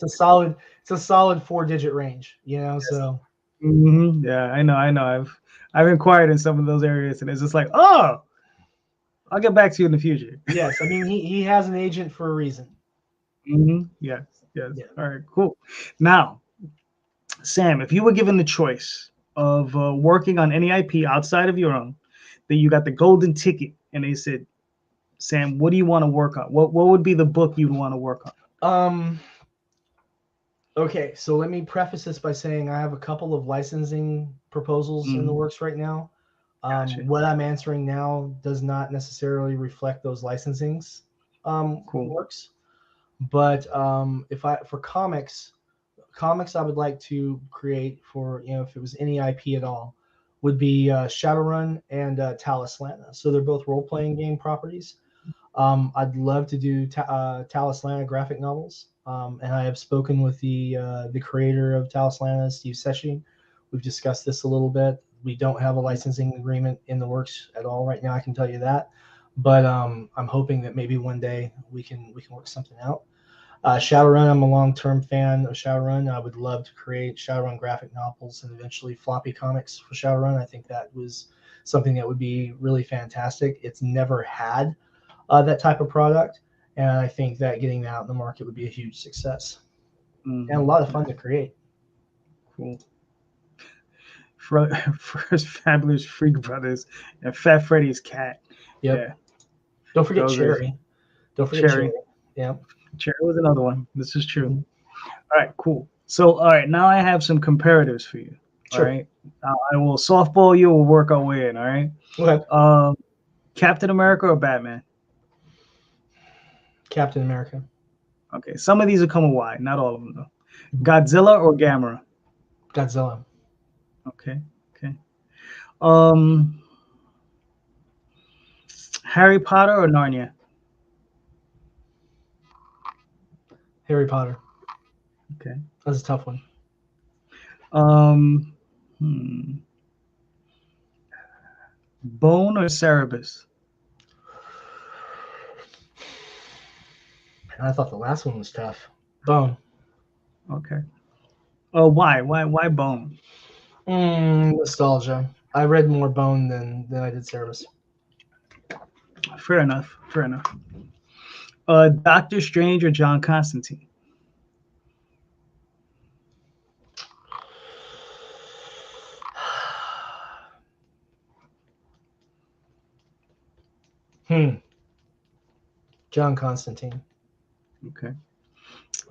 a solid 4-digit range. Yes. So. Yeah, I know. I've inquired in some of those areas, and it's just like, oh, I'll get back to you in the future. Yes, I mean he has an agent for a reason. Yes. Yeah. All right, cool. Now, Sam, if you were given the choice of working on any IP outside of your own, that you got the golden ticket, and they said, Sam, what do you want to work on? What would be the book you'd want to work on? Okay, so let me preface this by saying I have a couple of licensing proposals in the works right now. Gotcha. What I'm answering now does not necessarily reflect those licensings works. But for comics I would like to create for, if it was any IP at all, would be Shadowrun and Talislanta. So they're both role-playing game properties. I'd love to do Talislanta graphic novels, and I have spoken with the creator of Talislanta, Steve Seshi. We've discussed this a little bit. We don't have a licensing agreement in the works at all right now, I can tell you that. But I'm hoping that maybe one day we can work something out. Shadowrun, I'm a long-term fan of Shadowrun. I would love to create Shadowrun graphic novels and eventually floppy comics for Shadowrun. I think that was something that would be really fantastic. It's never had that type of product, and I think that getting that out in the market would be a huge success and a lot of fun to create. Cool. First Fabulous Freak Brothers and Fat Freddy's cat. Yep. Yeah. Don't forget Cherry. Don't forget Cherry. Yeah. Cherry was another one. This is true. All right, cool. So, all right, now I have some comparatives for you. Sure. All right. I will softball you. We'll work our way in. All right. Okay. Captain America or Batman? Captain America. Okay. Some of these will come wide, not all of them though. Godzilla or Gamera? Godzilla. Okay. Harry Potter or Narnia? Harry Potter. Okay. That's a tough one. Hmm. Bone or Cerebus? And I thought the last one was tough. Bone. Okay. Oh, why? Why Bone? Nostalgia. I read more Bone than I did Service. Fair enough. Fair enough. Doctor Strange or John Constantine? John Constantine. Okay.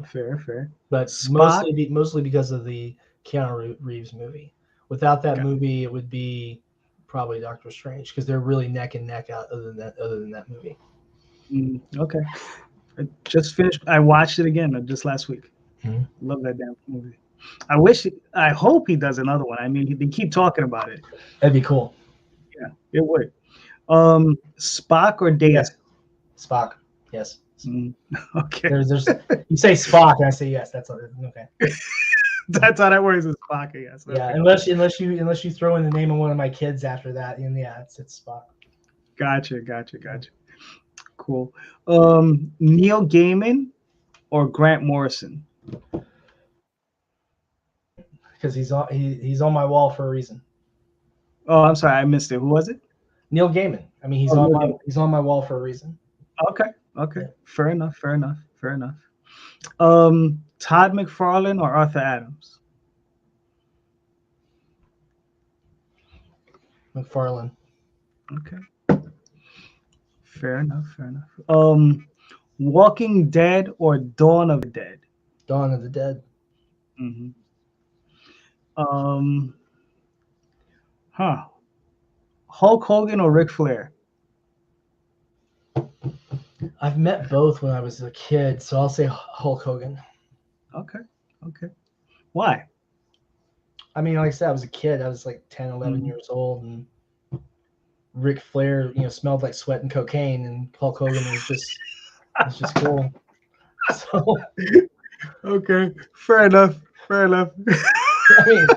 Fair. But Spock? mostly because of the Keanu Reeves movie. Without that Okay. movie, it would be probably Doctor Strange because they're really neck and neck out. Other than that movie. Okay. I just finished. I watched it again just last week. Mhm. Love that damn movie. I hope he does another one. I mean, they keep talking about it. That'd be cool. Yeah, it would. Spock or Data? Yes. Spock. Yes. Okay. There's you say Spock and I say yes. That's okay. That's how that works. Is Spock? Yes. Yeah, Okay. unless you throw in the name of one of my kids after that, and yeah, it's Spock. Gotcha. Cool. Neil Gaiman or Grant Morrison? Because he's on my wall for a reason. Oh, I'm sorry, I missed it. Who was it? Neil Gaiman. I mean, he's on my wall for a reason. Okay. Yeah. Fair enough. Todd McFarlane or Arthur Adams? McFarlane. Okay. Fair enough. Walking Dead or Dawn of the Dead? Dawn of the Dead. Mm-hmm. Hulk Hogan or Ric Flair? I've met both when I was a kid, so I'll say Hulk Hogan. Okay. Why? I mean, like I said, I was a kid. I was like 10, 11 years old, and Ric Flair, smelled like sweat and cocaine, and Hulk Hogan was just cool. So, okay, fair enough. I mean,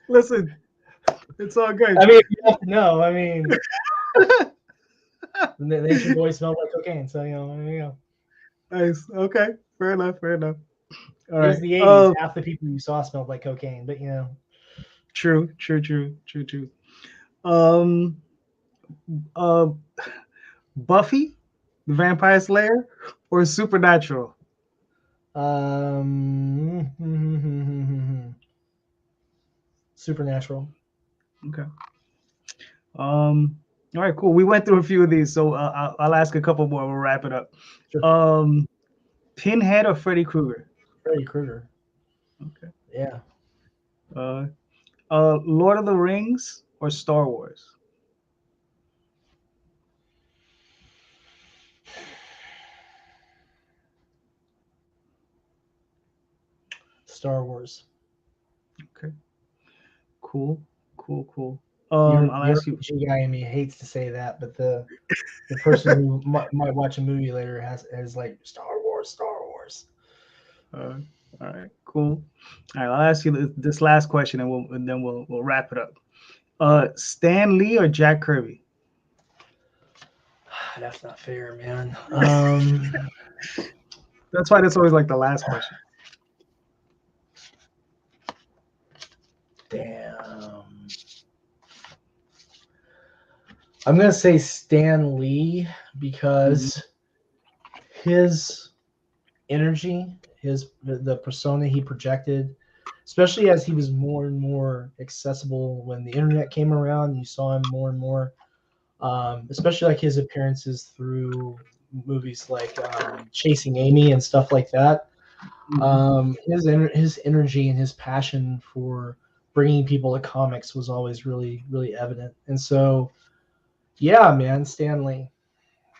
listen, it's all good. I mean, you have to know. I mean, the Nature Boy smelled like cocaine, so there you go. Nice. Okay, fair enough. All right. It was the 80s. Half the people you saw smelled like cocaine, but True. Buffy, the Vampire Slayer, or Supernatural? Supernatural. Okay. All right, cool. We went through a few of these, so I'll ask a couple more. We'll wrap it up. Sure. Pinhead or Freddy Krueger? Freddy Krueger. Okay. Yeah. Lord of the Rings or Star Wars? Star Wars. Okay. Cool. I'll ask you. The guy in me hates to say that, but the person who might watch a movie later has like Star Wars. All right, cool. All right, I'll ask you this last question, and then we'll wrap it up. Stan Lee or Jack Kirby? That's not fair, man. That's why that's always like the last question. Damn. I'm gonna say Stan Lee because his energy, the persona he projected, especially as he was more and more accessible when the internet came around, you saw him more and more. Especially like his appearances through movies like Chasing Amy and stuff like that. His energy and his passion for bringing people to comics was always really, really evident. And so, yeah, man, Stan Lee.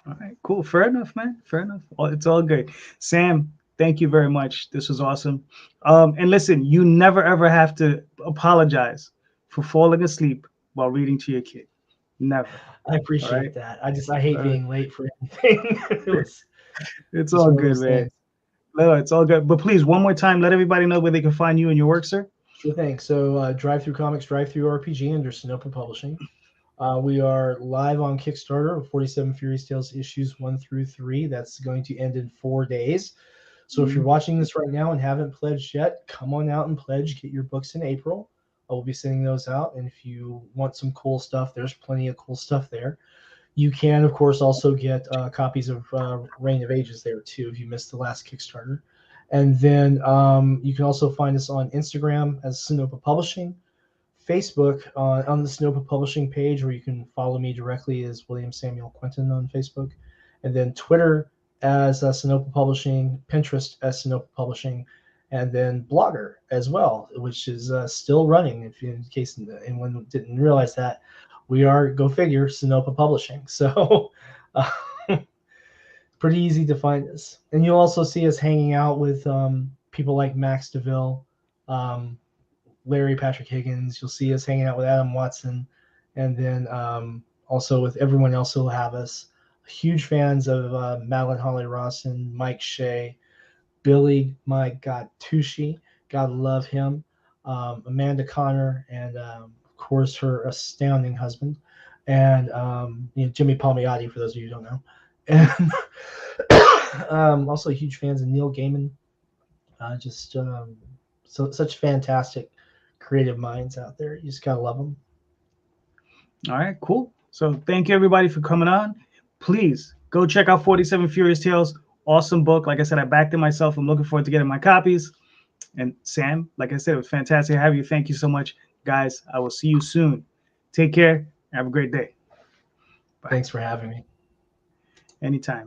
All right, cool. Fair enough, man. It's all good. Sam, thank you very much. This was awesome. And listen, you never ever have to apologize for falling asleep while reading to your kid. Never. I appreciate that. I hate being late for anything. It's all good, man. No, it's all good. But please, one more time, let everybody know where they can find you and your work, sir. Sure thing. So Drive Through Comics, Drive Through RPG under Selfpublishing. We are live on Kickstarter with 47 Furious Tales issues 1 through 3. That's going to end in 4 days. So if you're watching this right now and haven't pledged yet, come on out and pledge. Get your books in April. I will be sending those out. And if you want some cool stuff, there's plenty of cool stuff there. You can, of course, also get copies of Reign of Ages there, too, if you missed the last Kickstarter. And then you can also find us on Instagram as Sinopa Publishing, Facebook on the Sinopa Publishing page, where you can follow me directly as William Samuel Quinton on Facebook, and then Twitter as Sinopa Publishing, Pinterest as Sinopa Publishing, and then Blogger as well, which is still running. If you, in case anyone didn't realize that, we are, go figure, Sinopa Publishing. So pretty easy to find us. And you'll also see us hanging out with people like Max DeVille, Larry Patrick Higgins. You'll see us hanging out with Adam Watson, and then also with everyone else who will have us. Huge fans of Madeline Holly Rawson, Mike Shea, Billy, my God, Tucci, God love him, Amanda Connor, and of course her astounding husband, and Jimmy Palmiotti, for those of you who don't know. And also huge fans of Neil Gaiman. Such fantastic creative minds out there. You just gotta love them. All right, cool. So thank you everybody for coming on. Please go check out 47 Furious Tales. Awesome book. Like I said, I backed it myself. I'm looking forward to getting my copies. And Sam, like I said, it was fantastic to have you. Thank you so much, guys. I will see you soon. Take care. Have a great day. Bye. Thanks for having me. Anytime.